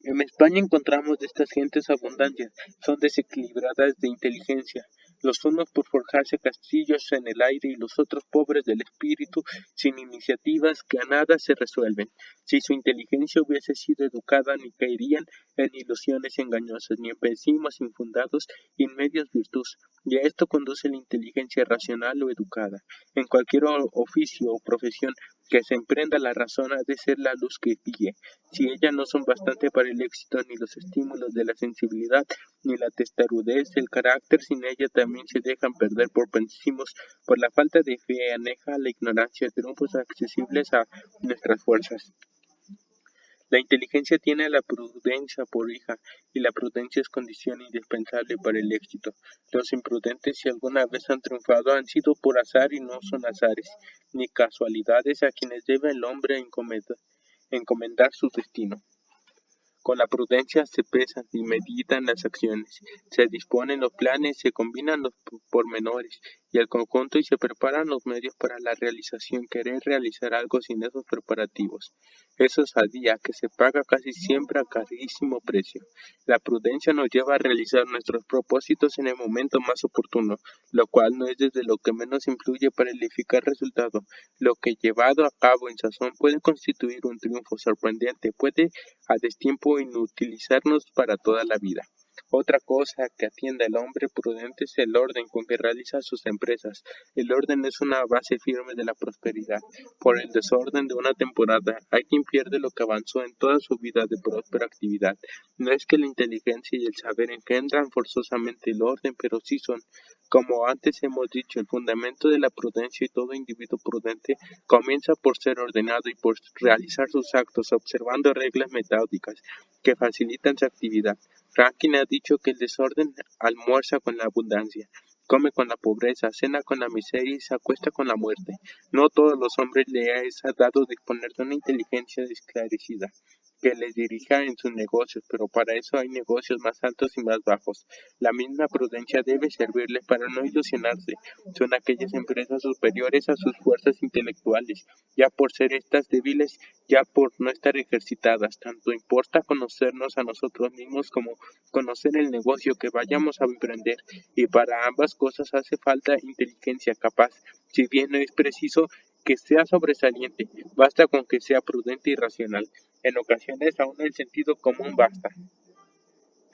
En España encontramos de estas gentes abundancia, son desequilibradas de inteligencia, los unos por forjarse castillos en el aire y los otros pobres del espíritu, sin iniciativas que a nada se resuelven. Si su inteligencia hubiese sido educada, ni caerían en ilusiones engañosas, ni en pesimismos infundados y en medios virtud. Y a esto conduce la inteligencia racional o educada. En cualquier oficio o profesión que se emprenda, la razón ha de ser la luz que guíe. Si ellas no son bastante para el éxito, ni los estímulos de la sensibilidad, ni la testarudez del carácter, sin ella también se dejan perder por pensimos, por la falta de fe aneja la ignorancia, triunfos accesibles a nuestras fuerzas. La inteligencia tiene a la prudencia por hija, y la prudencia es condición indispensable para el éxito. Los imprudentes, si alguna vez han triunfado, han sido por azar y no son azares, ni casualidades a quienes debe el hombre encomendar su destino. Con la prudencia se pesan y meditan las acciones, se disponen los planes, se combinan los pormenores y el conjunto y se preparan los medios para la realización. Querer realizar algo sin esos preparativos es osadía que se paga casi siempre a carísimo precio. La prudencia nos lleva a realizar nuestros propósitos en el momento más oportuno, lo cual no es desde lo que menos influye para el eficaz resultado. Lo que llevado a cabo en sazón puede constituir un triunfo sorprendente, puede a destiempo inutilizarnos para toda la vida. Otra cosa que atiende al hombre prudente es el orden con que realiza sus empresas. El orden es una base firme de la prosperidad. Por el desorden de una temporada, hay quien pierde lo que avanzó en toda su vida de próspera actividad. No es que la inteligencia y el saber engendran forzosamente el orden, pero sí son, como antes hemos dicho, el fundamento de la prudencia, y todo individuo prudente comienza por ser ordenado y por realizar sus actos observando reglas metódicas que facilitan su actividad. Franklin ha dicho que el desorden almuerza con la abundancia, come con la pobreza, cena con la miseria y se acuesta con la muerte. No todos los hombres les es dado disponer de una inteligencia esclarecida que les dirija en sus negocios, pero para eso hay negocios más altos y más bajos. La misma prudencia debe servirles para no ilusionarse. Son aquellas empresas superiores a sus fuerzas intelectuales, ya por ser estas débiles, ya por no estar ejercitadas. Tanto importa conocernos a nosotros mismos como conocer el negocio que vayamos a emprender, y para ambas cosas hace falta inteligencia capaz. Si bien no es preciso que sea sobresaliente, basta con que sea prudente y racional. En ocasiones aún el sentido común basta.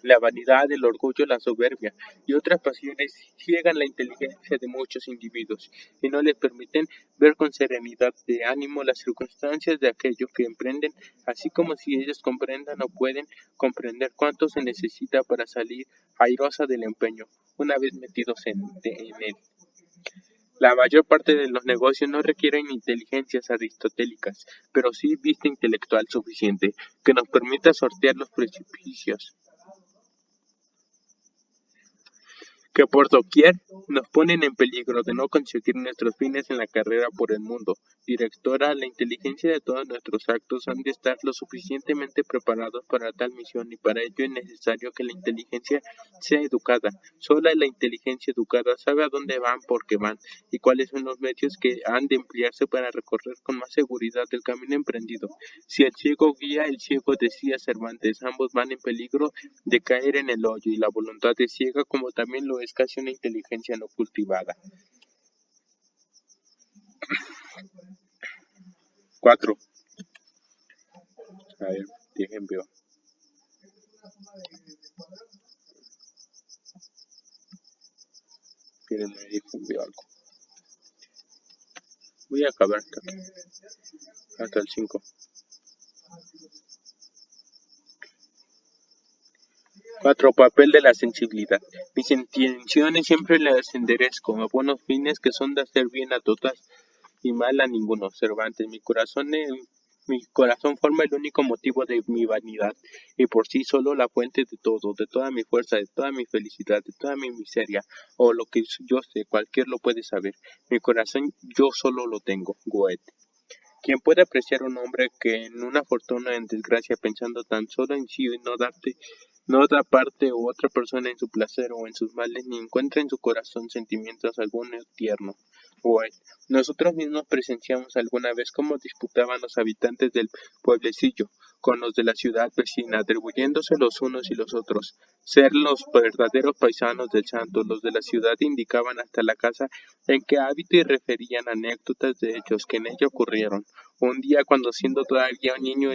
La vanidad, el orgullo, la soberbia y otras pasiones ciegan la inteligencia de muchos individuos y no les permiten ver con serenidad de ánimo las circunstancias de aquello que emprenden, así como si ellos comprendan o pueden comprender cuánto se necesita para salir airosa del empeño, una vez metidos en él. La mayor parte de los negocios no requieren inteligencias aristotélicas, pero sí vista intelectual suficiente que nos permita sortear los precipicios que por doquier nos ponen en peligro de no conseguir nuestros fines en la carrera por el mundo. Directora, la inteligencia de todos nuestros actos han de estar lo suficientemente preparados para tal misión, y para ello es necesario que la inteligencia sea educada. Sola la inteligencia educada sabe a dónde van, por qué van, y cuáles son los medios que han de emplearse para recorrer con más seguridad el camino emprendido. Si el ciego guía, el ciego, decía Cervantes, ambos van en peligro de caer en el hoyo, y la voluntad es ciega como también lo es casi una inteligencia no cultivada. 4. A ver, dejen veo. Espérenme, dejen veo algo. Voy a acabar hasta el 5. 4. Papel de la sensibilidad. Mis intenciones siempre las enderezco a buenos fines, que son de hacer bien a todas y mal a ninguno. Cervantes. Mi corazón forma el único motivo de mi vanidad, y por sí solo la fuente de todo, de toda mi fuerza, de toda mi felicidad, de toda mi miseria, o lo que yo sé, cualquier lo puede saber. Mi corazón yo solo lo tengo. Goethe. ¿Quién puede apreciar un hombre que en una fortuna en desgracia, pensando tan solo en sí y no da parte a otra persona en su placer o en sus males, ni encuentra en su corazón sentimientos alguno tierno? White. Nosotros mismos presenciamos alguna vez cómo disputaban los habitantes del pueblecillo con los de la ciudad vecina, atribuyéndose los unos y los otros ser los verdaderos paisanos del santo. Los de la ciudad indicaban hasta la casa en que habita y referían anécdotas de hechos que en ella ocurrieron. Un día, cuando siendo todavía un niño,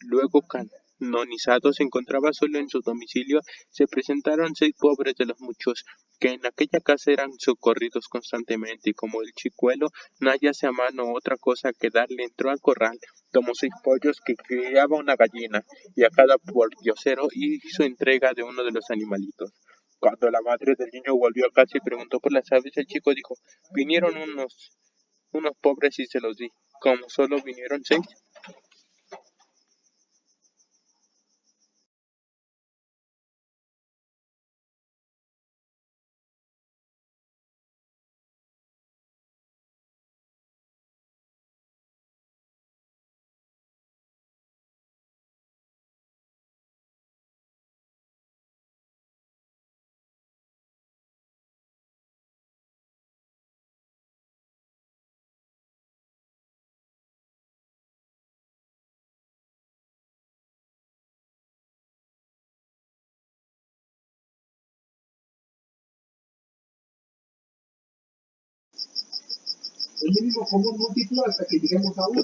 luego canonizado, se encontraba solo en su domicilio, se presentaron 6 pobres de los muchos que en aquella casa eran socorridos constantemente, y como el chicuelo no hallase a mano otra cosa que darle, entró al corral, tomó 6 pollos que criaba una gallina, y a cada pordiosero hizo entrega de uno de los animalitos. Cuando la madre del niño volvió a casa y preguntó por las aves, el chico dijo: vinieron unos pobres y se los di. Como solo vinieron 6,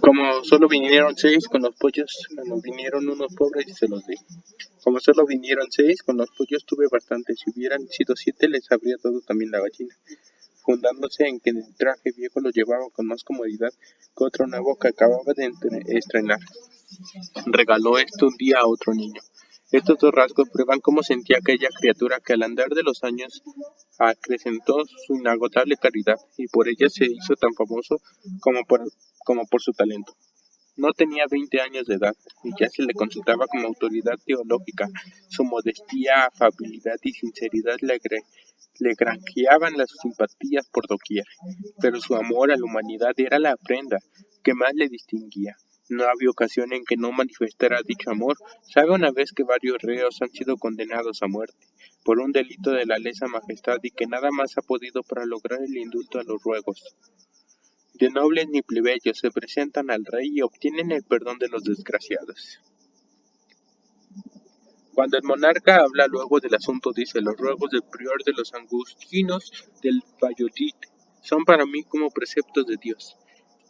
como solo vinieron 6 con los pollos, cuando vinieron unos pobres y se los di. Como solo vinieron 6 con los pollos, tuve bastantes. Si hubieran sido 7, les habría dado también la gallina, fundándose en que el traje viejo lo llevaba con más comodidad que otro nuevo que acababa de estrenar. Regaló esto un día a otro niño. Estos 2 rasgos prueban cómo sentía aquella criatura que al andar de los años acrecentó su inagotable caridad, y por ella se hizo tan famoso como por su talento. No tenía 20 años de edad, y ya se le consultaba como autoridad teológica. Su modestia, afabilidad y sinceridad le granjeaban las simpatías por doquier, pero su amor a la humanidad era la prenda que más le distinguía. No había ocasión en que no manifestara dicho amor. Sabe una vez que varios reos han sido condenados a muerte por un delito de la lesa majestad, y que nada más ha podido para lograr el indulto a los ruegos de nobles ni plebeyos, se presentan al rey y obtienen el perdón de los desgraciados. Cuando el monarca habla luego del asunto, dice: los ruegos del prior de los agustinos del Valladolid son para mí como preceptos de Dios.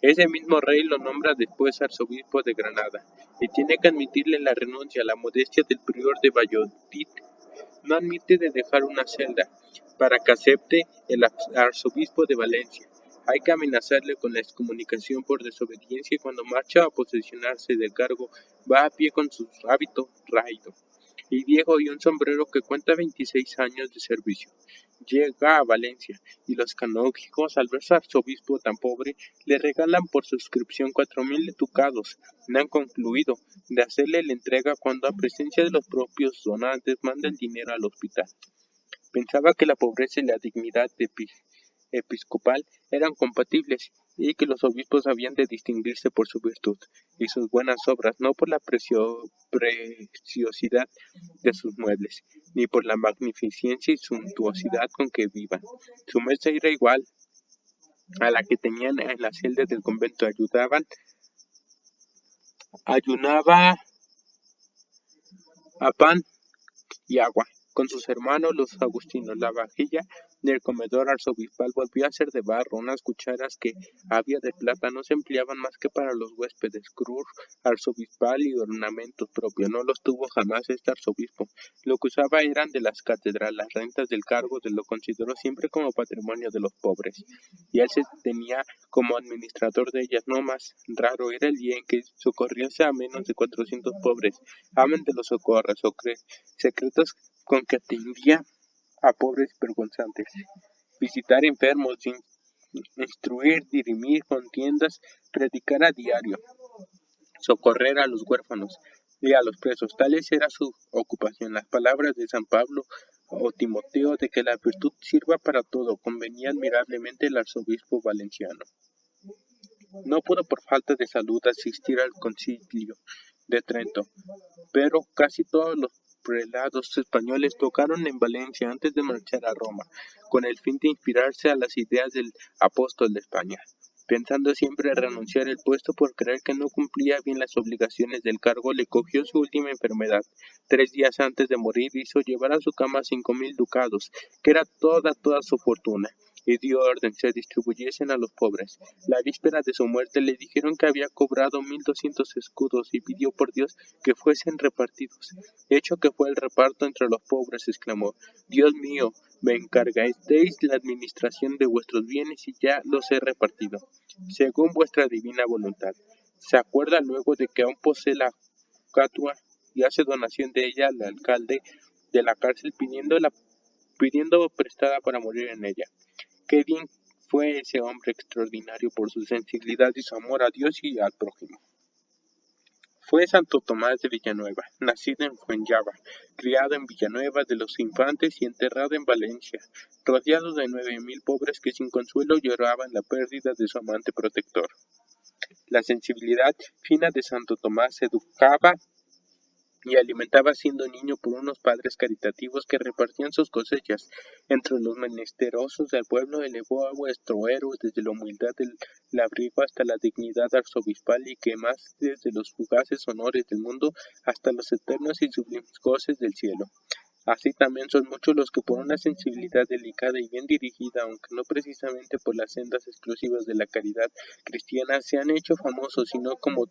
Ese mismo rey lo nombra después arzobispo de Granada, y tiene que admitirle la renuncia. La modestia del prior de Valladolid no admite de dejar una celda para que acepte el arzobispo de Valencia. Hay que amenazarle con la excomunicación por desobediencia, y cuando marcha a posesionarse del cargo va a pie con su hábito raído y viejo y un sombrero que cuenta 26 años de servicio. Llega a Valencia, y los canónigos, al ver su arzobispo tan pobre, le regalan por suscripción 4.000 ducados. No han concluido de hacerle la entrega cuando, a presencia de los propios donantes, manda el dinero al hospital. Pensaba que la pobreza y la dignidad episcopal eran compatibles, y que los obispos habían de distinguirse por su virtud y sus buenas obras, no por la preciosidad de sus muebles, ni por la magnificencia y suntuosidad con que vivan. Su mesa era igual a la que tenían en las celdas del convento. Ayunaba a pan y agua con sus hermanos los agustinos. La vajilla del comedor arzobispal volvió a ser de barro. Unas cucharas que había de plata no se empleaban más que para los huéspedes. Cruz arzobispal y ornamentos propios no los tuvo jamás este arzobispo. Lo que usaba eran de las catedrales. Las rentas del cargo de lo consideró siempre como patrimonio de los pobres, y él se tenía como administrador de ellas. No más raro era el día en que socorriese a menos de 400 pobres. Amen de los socorros secretos con que atendía a pobres vergonzantes, visitar enfermos, instruir, dirimir contiendas, predicar a diario, socorrer a los huérfanos y a los presos. Tales era su ocupación. Las palabras de San Pablo o Timoteo de que la virtud sirva para todo convenía admirablemente el arzobispo valenciano. No pudo por falta de salud asistir al concilio de Trento, pero casi todos los prelados españoles tocaron en Valencia antes de marchar a Roma, con el fin de inspirarse a las ideas del apóstol de España. Pensando siempre renunciar el puesto por creer que no cumplía bien las obligaciones del cargo, le cogió su última enfermedad. 3 días antes de morir hizo llevar a su cama 5.000 ducados, que era toda su fortuna, y dio orden se distribuyesen a los pobres. La víspera de su muerte le dijeron que había cobrado 1.200 escudos y pidió por Dios que fuesen repartidos. Hecho que fue el reparto entre los pobres, exclamó: Dios mío, me encargasteis la administración de vuestros bienes y ya los he repartido, según vuestra divina voluntad. Se acuerda luego de que aún posee la catua y hace donación de ella al alcalde de la cárcel pidiendo prestada para morir en ella. Qué bien fue ese hombre extraordinario por su sensibilidad y su amor a Dios y al prójimo. Fue Santo Tomás de Villanueva, nacido en Fuenllava, criado en Villanueva de los Infantes y enterrado en Valencia, rodeado de 9.000 pobres que sin consuelo lloraban la pérdida de su amante protector. La sensibilidad fina de Santo Tomás educaba y alimentaba siendo niño por unos padres caritativos que repartían sus cosechas entre los menesterosos del pueblo. Elevó a vuestro héroe desde la humildad del labriego hasta la dignidad arzobispal, y que más desde los fugaces honores del mundo hasta los eternos y sublimes goces del cielo. Así también son muchos los que por una sensibilidad delicada y bien dirigida, aunque no precisamente por las sendas exclusivas de la caridad cristiana, se han hecho famosos, sino como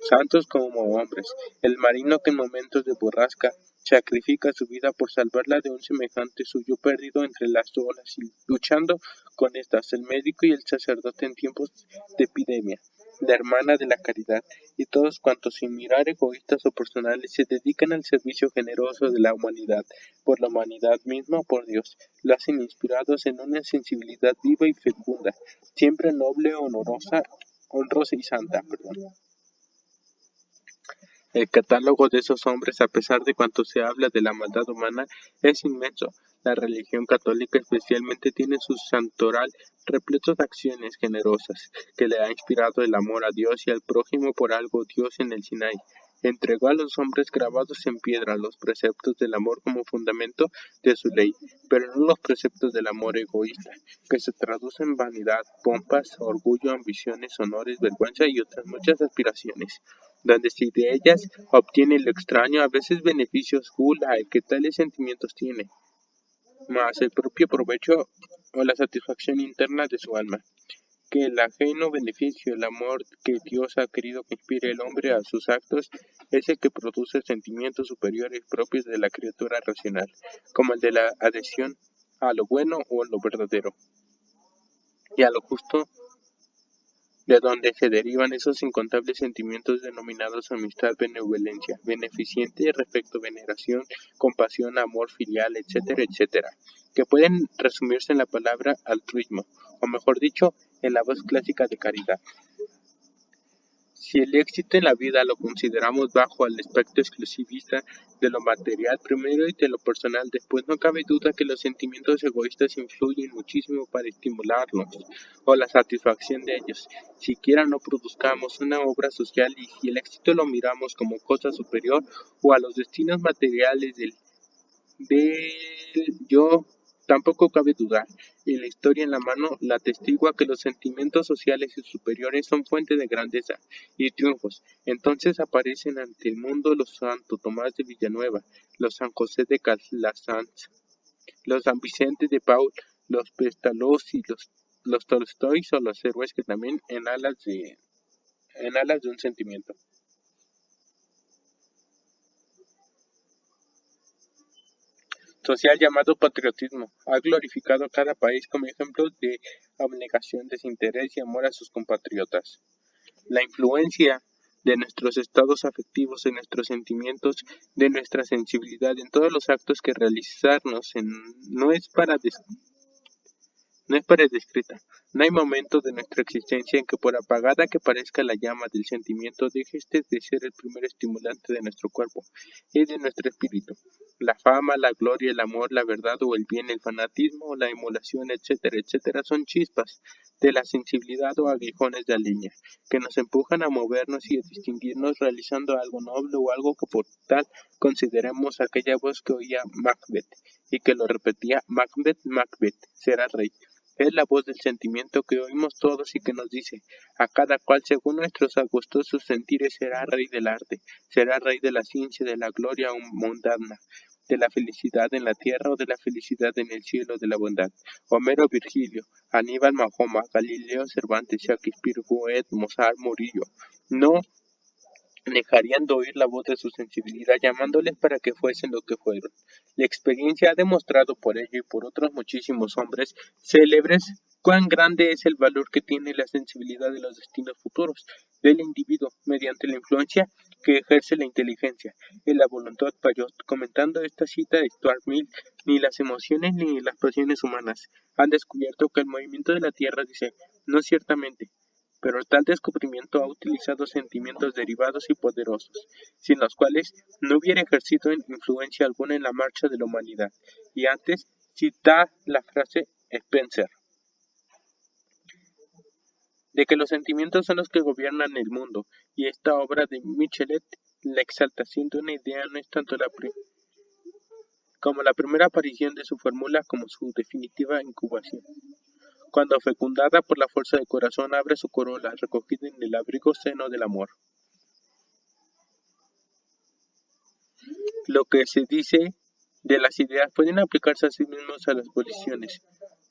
santos como hombres. El marino que en momentos de borrasca sacrifica su vida por salvarla de un semejante suyo perdido entre las olas y luchando con estas, el médico y el sacerdote en tiempos de epidemia, la hermana de la caridad, y todos cuantos sin mirar egoístas o personales se dedican al servicio generoso de la humanidad, por la humanidad misma o por Dios, lo hacen inspirados en una sensibilidad viva y fecunda, siempre noble, honrosa y santa. El catálogo de esos hombres, a pesar de cuanto se habla de la maldad humana, es inmenso. La religión católica especialmente tiene su santoral repleto de acciones generosas, que le ha inspirado el amor a Dios y al prójimo. Por algo Dios en el Sinaí entregó a los hombres grabados en piedra los preceptos del amor como fundamento de su ley, pero no los preceptos del amor egoísta, que se traducen en vanidad, pompas, orgullo, ambiciones, honores, vergüenza y otras muchas aspiraciones, donde si de ellas obtiene lo extraño, a veces beneficios, gula el que tales sentimientos tiene, más el propio provecho o la satisfacción interna de su alma, que el ajeno beneficio, el amor que Dios ha querido que inspire el hombre a sus actos, es el que produce sentimientos superiores propios de la criatura racional, como el de la adhesión a lo bueno o a lo verdadero, y a lo justo, de donde se derivan esos incontables sentimientos denominados amistad, benevolencia, beneficente, respeto, veneración, compasión, amor filial, etcétera, etcétera, que pueden resumirse en la palabra altruismo, o mejor dicho, en la voz clásica de caridad. Si el éxito en la vida lo consideramos bajo el aspecto exclusivista de lo material primero y de lo personal después, no cabe duda que los sentimientos egoístas influyen muchísimo para estimularlos o la satisfacción de ellos. Siquiera no produzcamos una obra social, y si el éxito lo miramos como cosa superior o a los destinos materiales del yo, tampoco cabe dudar, y la historia en la mano la atestigua, que los sentimientos sociales y superiores son fuente de grandeza y triunfos. Entonces aparecen ante el mundo los Santo Tomás de Villanueva, los San José de Calasanz, los San Vicente de Paul, los Pestalozzi, los Tolstóis, o los héroes que también en alas de un sentimiento social llamado patriotismo, ha glorificado a cada país como ejemplo de abnegación, desinterés y amor a sus compatriotas. La influencia de nuestros estados afectivos, de nuestros sentimientos, de nuestra sensibilidad en todos los actos que realizarnos no es para descrita. No hay momento de nuestra existencia en que, por apagada que parezca la llama del sentimiento, deje este de ser el primer estimulante de nuestro cuerpo y de nuestro espíritu. La fama, la gloria, el amor, la verdad o el bien, el fanatismo, la emulación, etcétera, etcétera, son chispas de la sensibilidad o aguijones de leña, que nos empujan a movernos y a distinguirnos realizando algo noble o algo que por tal consideremos. Aquella voz que oía Macbeth y que lo repetía: Macbeth, Macbeth, será rey. Es la voz del sentimiento que oímos todos y que nos dice, a cada cual según nuestros gustosos sentires será rey del arte, será rey de la ciencia, de la gloria mundana, de la felicidad en la tierra o de la felicidad en el cielo de la bondad. Homero, Virgilio, Aníbal, Mahoma, Galileo, Cervantes, Shakespeare, Goethe, Mozart, Murillo. No dejarían de oír la voz de su sensibilidad llamándoles para que fuesen lo que fueron. La experiencia ha demostrado por ello y por otros muchísimos hombres célebres cuán grande es el valor que tiene la sensibilidad de los destinos futuros del individuo mediante la influencia que ejerce la inteligencia y la voluntad. Payot, comentando esta cita de Stuart Mill, ni las emociones ni las pasiones humanas han descubierto que el movimiento de la Tierra dice, no ciertamente, pero tal descubrimiento ha utilizado sentimientos derivados y poderosos, sin los cuales no hubiera ejercido influencia alguna en la marcha de la humanidad. Y antes cita la frase Spencer, de que los sentimientos son los que gobiernan el mundo, y esta obra de Michelet, la exaltación de una idea no es tanto como la primera aparición de su fórmula como su definitiva incubación. Cuando fecundada por la fuerza del corazón abre su corola, recogida en el abrigo seno del amor. Lo que se dice de las ideas pueden aplicarse a sí mismos a las voliciones,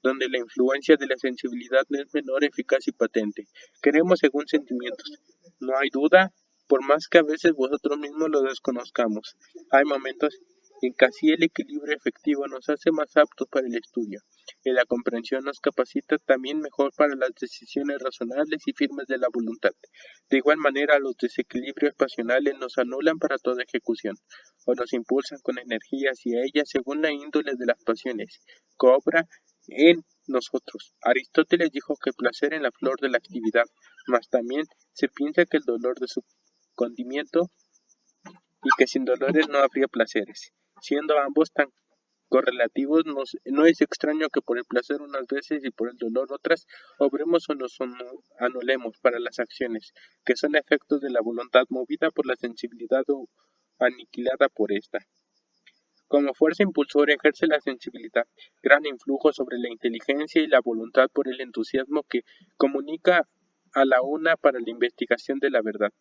donde la influencia de la sensibilidad no es menor, eficaz y patente. Queremos según sentimientos. No hay duda, por más que a veces vosotros mismos lo desconozcamos. Hay momentos en que así el equilibrio efectivo nos hace más aptos para el estudio, y la comprensión nos capacita también mejor para las decisiones razonables y firmes de la voluntad. De igual manera, los desequilibrios pasionales nos anulan para toda ejecución, o nos impulsan con energía hacia ellas según la índole de las pasiones, que obra en nosotros. Aristóteles dijo que el placer es la flor de la actividad, mas también se piensa que el dolor de su condimiento y que sin dolores no habría placeres. Siendo ambos tan correlativos, no es extraño que por el placer unas veces y por el dolor otras, obremos o nos anulemos para las acciones, que son efectos de la voluntad movida por la sensibilidad o aniquilada por esta. Como fuerza impulsora ejerce la sensibilidad gran influjo sobre la inteligencia y la voluntad por el entusiasmo que comunica a la una para la investigación de la verdad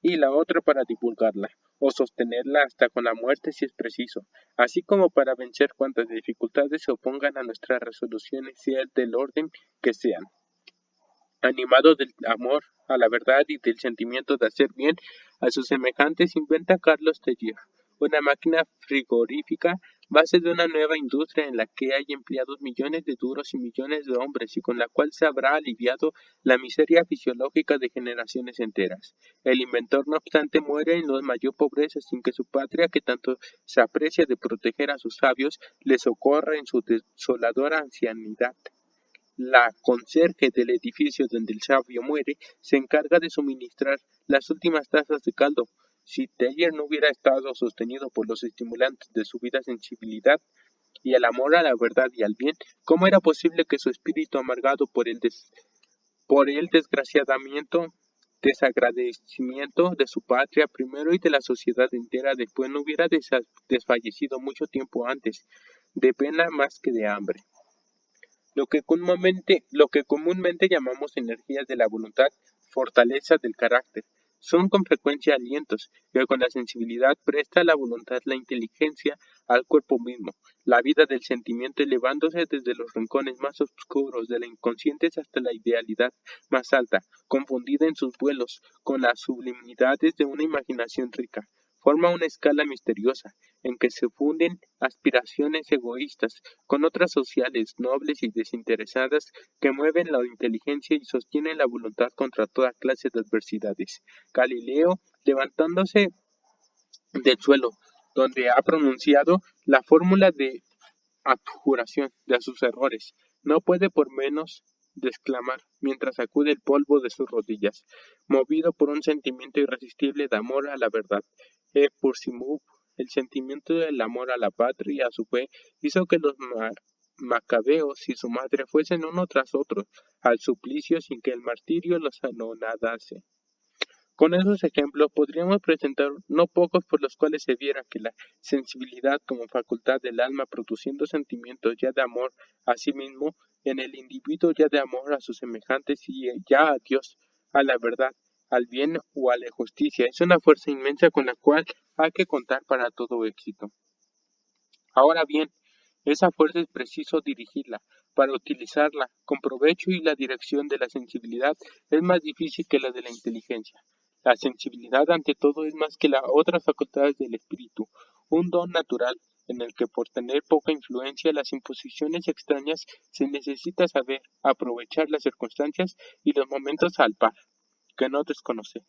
y la otra para divulgarla o sostenerla hasta con la muerte si es preciso, así como para vencer cuantas dificultades se opongan a nuestras resoluciones, sea del orden que sean. Animado del amor a la verdad y del sentimiento de hacer bien a sus semejantes, inventa Carlos Teillier una máquina frigorífica, base de una nueva industria en la que hay empleados millones de duros y millones de hombres y con la cual se habrá aliviado la miseria fisiológica de generaciones enteras. El inventor, no obstante, muere en la mayor pobreza sin que su patria, que tanto se aprecia de proteger a sus sabios, le socorra en su desoladora ancianidad. La conserje del edificio donde el sabio muere se encarga de suministrar las últimas tazas de caldo. Si Teillier no hubiera estado sostenido por los estimulantes de su vida sensibilidad y el amor a la verdad y al bien, ¿cómo era posible que su espíritu amargado por el desagradecimiento de su patria primero y de la sociedad entera después no hubiera desfallecido mucho tiempo antes, de pena más que de hambre? Lo que comúnmente llamamos energías de la voluntad, fortaleza del carácter, son con frecuencia alientos que con la sensibilidad presta a la voluntad la inteligencia al cuerpo mismo, la vida del sentimiento elevándose desde los rincones más oscuros de la inconsciente hasta la idealidad más alta, confundida en sus vuelos con las sublimidades de una imaginación rica. Forma una escala misteriosa, en que se funden aspiraciones egoístas con otras sociales, nobles y desinteresadas que mueven la inteligencia y sostienen la voluntad contra toda clase de adversidades. Galileo, levantándose del suelo, donde ha pronunciado la fórmula de abjuración de sus errores, no puede por menos de exclamar, mientras sacude el polvo de sus rodillas, movido por un sentimiento irresistible de amor a la verdad. Por Simov, el sentimiento del amor a la patria y a su fe hizo que los macabeos y su madre fuesen uno tras otro al suplicio sin que el martirio los anonadase. Con esos ejemplos podríamos presentar no pocos por los cuales se viera que la sensibilidad como facultad del alma produciendo sentimientos ya de amor a sí mismo en el individuo ya de amor a sus semejantes y ya a Dios, a la verdad, al bien o a la justicia. Es una fuerza inmensa con la cual hay que contar para todo éxito. Ahora bien, esa fuerza es preciso dirigirla. Para utilizarla con provecho y la dirección de la sensibilidad es más difícil que la de la inteligencia. La sensibilidad ante todo es más que las otras facultades del espíritu, un don natural en el que por tener poca influencia las imposiciones extrañas se necesita saber aprovechar las circunstancias y los momentos al par, que no desconocer.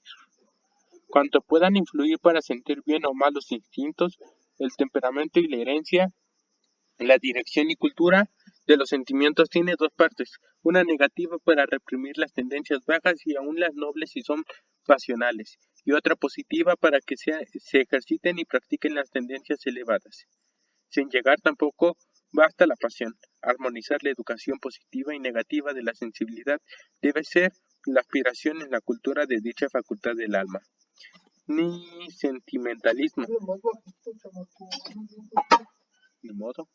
Cuanto puedan influir para sentir bien o mal los instintos, el temperamento y la herencia, la dirección y cultura de los sentimientos tiene dos partes, una negativa para reprimir las tendencias bajas y aún las nobles si son pasionales, y otra positiva para que se ejerciten y practiquen las tendencias elevadas. Sin llegar tampoco basta la pasión. Armonizar la educación positiva y negativa de la sensibilidad debe ser la aspiración en la cultura de dicha facultad del alma. Ni sentimentalismo. Ni modo.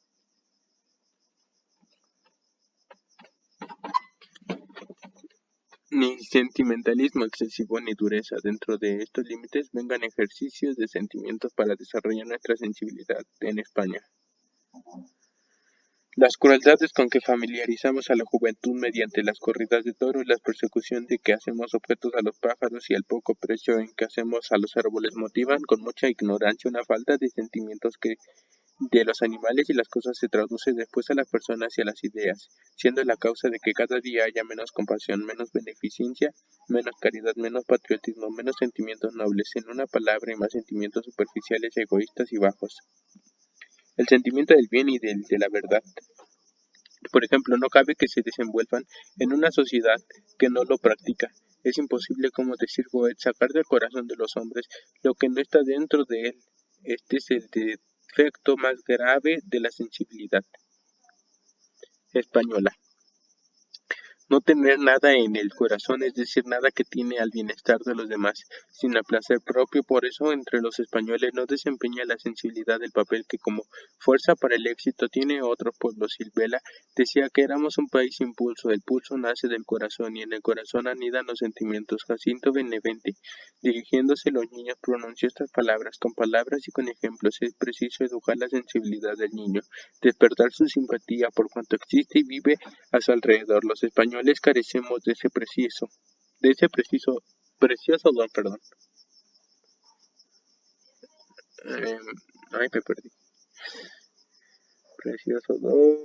Ni sentimentalismo excesivo ni dureza. Dentro de estos límites vengan ejercicios de sentimientos para desarrollar nuestra sensibilidad en España. Las crueldades con que familiarizamos a la juventud mediante las corridas de toros, la persecución de que hacemos objetos a los pájaros y el poco precio en que hacemos a los árboles motivan con mucha ignorancia una falta de sentimientos que de los animales y las cosas se traduce después a las personas y a las ideas, siendo la causa de que cada día haya menos compasión, menos beneficencia, menos caridad, menos patriotismo, menos sentimientos nobles, en una palabra y más sentimientos superficiales, egoístas y bajos. El sentimiento del bien y de la verdad, por ejemplo, no cabe que se desenvuelvan en una sociedad que no lo practica. Es imposible, como decir Goethe, sacar del corazón de los hombres lo que no está dentro de él. Este es el defecto más grave de la sensibilidad española. No tener nada en el corazón, es decir, nada que tiene al bienestar de los demás, sino al placer propio. Por eso, entre los españoles no desempeña la sensibilidad el papel que como fuerza para el éxito tiene otro pueblo. Silvela decía que éramos un país sin pulso. El pulso nace del corazón y en el corazón anidan los sentimientos. Jacinto Benavente, dirigiéndose a los niños, pronunció estas palabras. Con palabras y con ejemplos es preciso educar la sensibilidad del niño, despertar su simpatía por cuanto existe y vive a su alrededor. Los españoles carecemos de ese precioso don, perdón. Me perdí. Precioso don.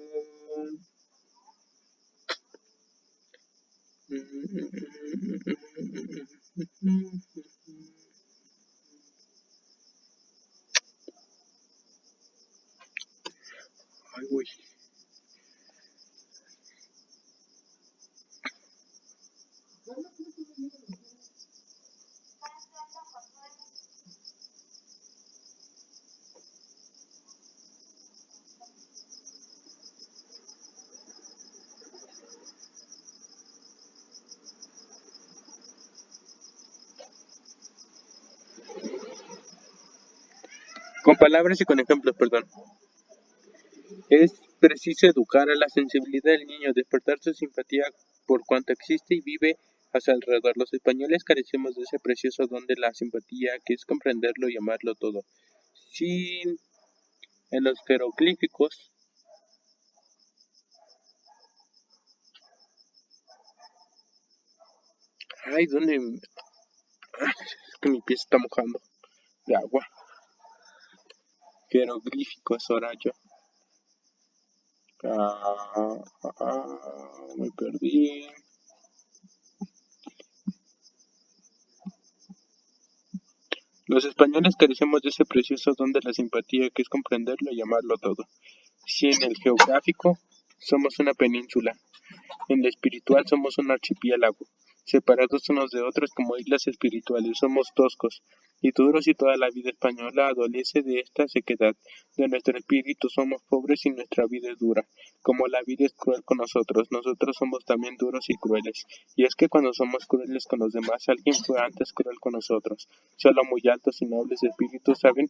Ay, güey. Con palabras y con ejemplos, perdón. Es preciso educar a la sensibilidad del niño, despertar su simpatía por cuanto existe y vive a su alrededor. Los españoles carecemos de ese precioso don de la simpatía, que es comprenderlo y amarlo todo. Sin en los jeroglíficos ay, ¿dónde? Es que mi pie se está mojando de agua. Jeroglíficos, Horacio. Me perdí. Los españoles carecemos de ese precioso don de la simpatía, que es comprenderlo y amarlo todo. Si en el geográfico somos una península, en lo espiritual somos un archipiélago, separados unos de otros como islas espirituales, somos toscos y duros y toda la vida española adolece de esta sequedad. De nuestro espíritu somos pobres y nuestra vida es dura. Como la vida es cruel con nosotros, nosotros somos también duros y crueles. Y es que cuando somos crueles con los demás, alguien fue antes cruel con nosotros. Solo muy altos y nobles espíritus saben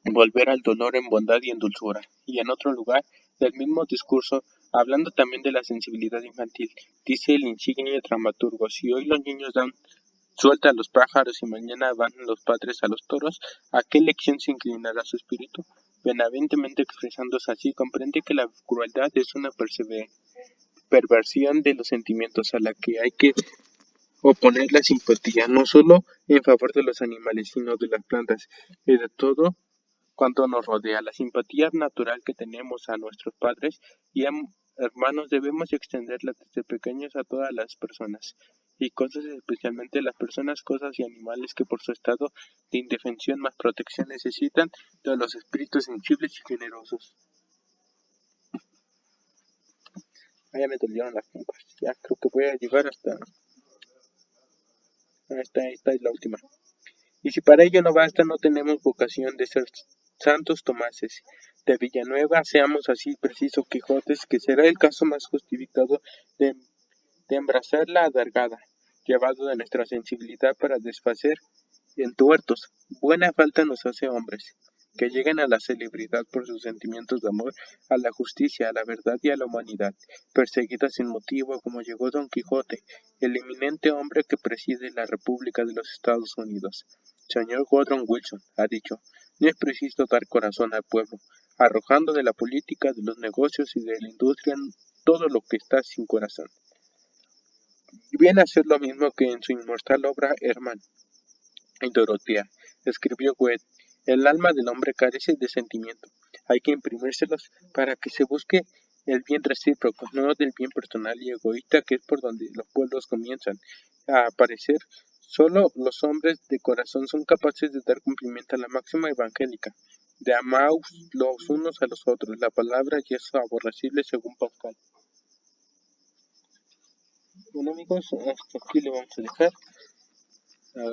volver al dolor en bondad y en dulzura. Y en otro lugar del mismo discurso Hablando también de la sensibilidad infantil, dice el insigne dramaturgo, si hoy los niños dan suelta a los pájaros y mañana van los padres a los toros, ¿a qué lección se inclinará su espíritu? Benaventemente expresándose así, comprende que la crueldad es una perversión de los sentimientos a la que hay que oponer la simpatía, no solo en favor de los animales, sino de las plantas y de todo cuanto nos rodea. La simpatía natural que tenemos a nuestros padres y hermanos debemos extenderla desde pequeños a todas las personas y cosas, especialmente las personas, cosas y animales que por su estado de indefensión más protección necesitan de los espíritus sensibles y generosos. Ah, ya me dolieron las pompas. Ya creo que voy a llegar hasta... Esta es la última. Y si para ello no basta, no tenemos vocación de ser santos Tomases de Villanueva, seamos así precisos Quijotes, que será el caso más justificado de, de embrazar la adargada, llevado de nuestra sensibilidad para desfacer entuertos. Buena falta nos hace hombres, que lleguen a la celebridad por sus sentimientos de amor a la justicia, a la verdad y a la humanidad, perseguida sin motivo como llegó Don Quijote, el eminente hombre que preside la República de los Estados Unidos. Señor Woodrow Wilson ha dicho, no es preciso dar corazón al pueblo, arrojando de la política, de los negocios y de la industria todo lo que está sin corazón. Y viene a ser lo mismo que en su inmortal obra Herman y Dorotea, escribió Goethe, el alma del hombre carece de sentimiento, hay que imprimírselos para que se busque el bien recíproco, no del bien personal y egoísta que es por donde los pueblos comienzan a aparecer. Solo los hombres de corazón son capaces de dar cumplimiento a la máxima evangélica, de amaos los unos a los otros, la palabra ya es aborrecible según Pascal. Bueno amigos, hasta aquí le vamos a dejar,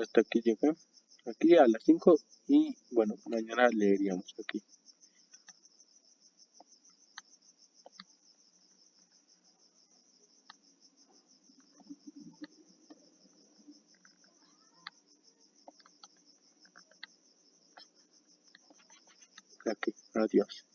hasta aquí llegué. Aquí a las 5 y bueno, mañana leeríamos aquí. Aquí, adiós.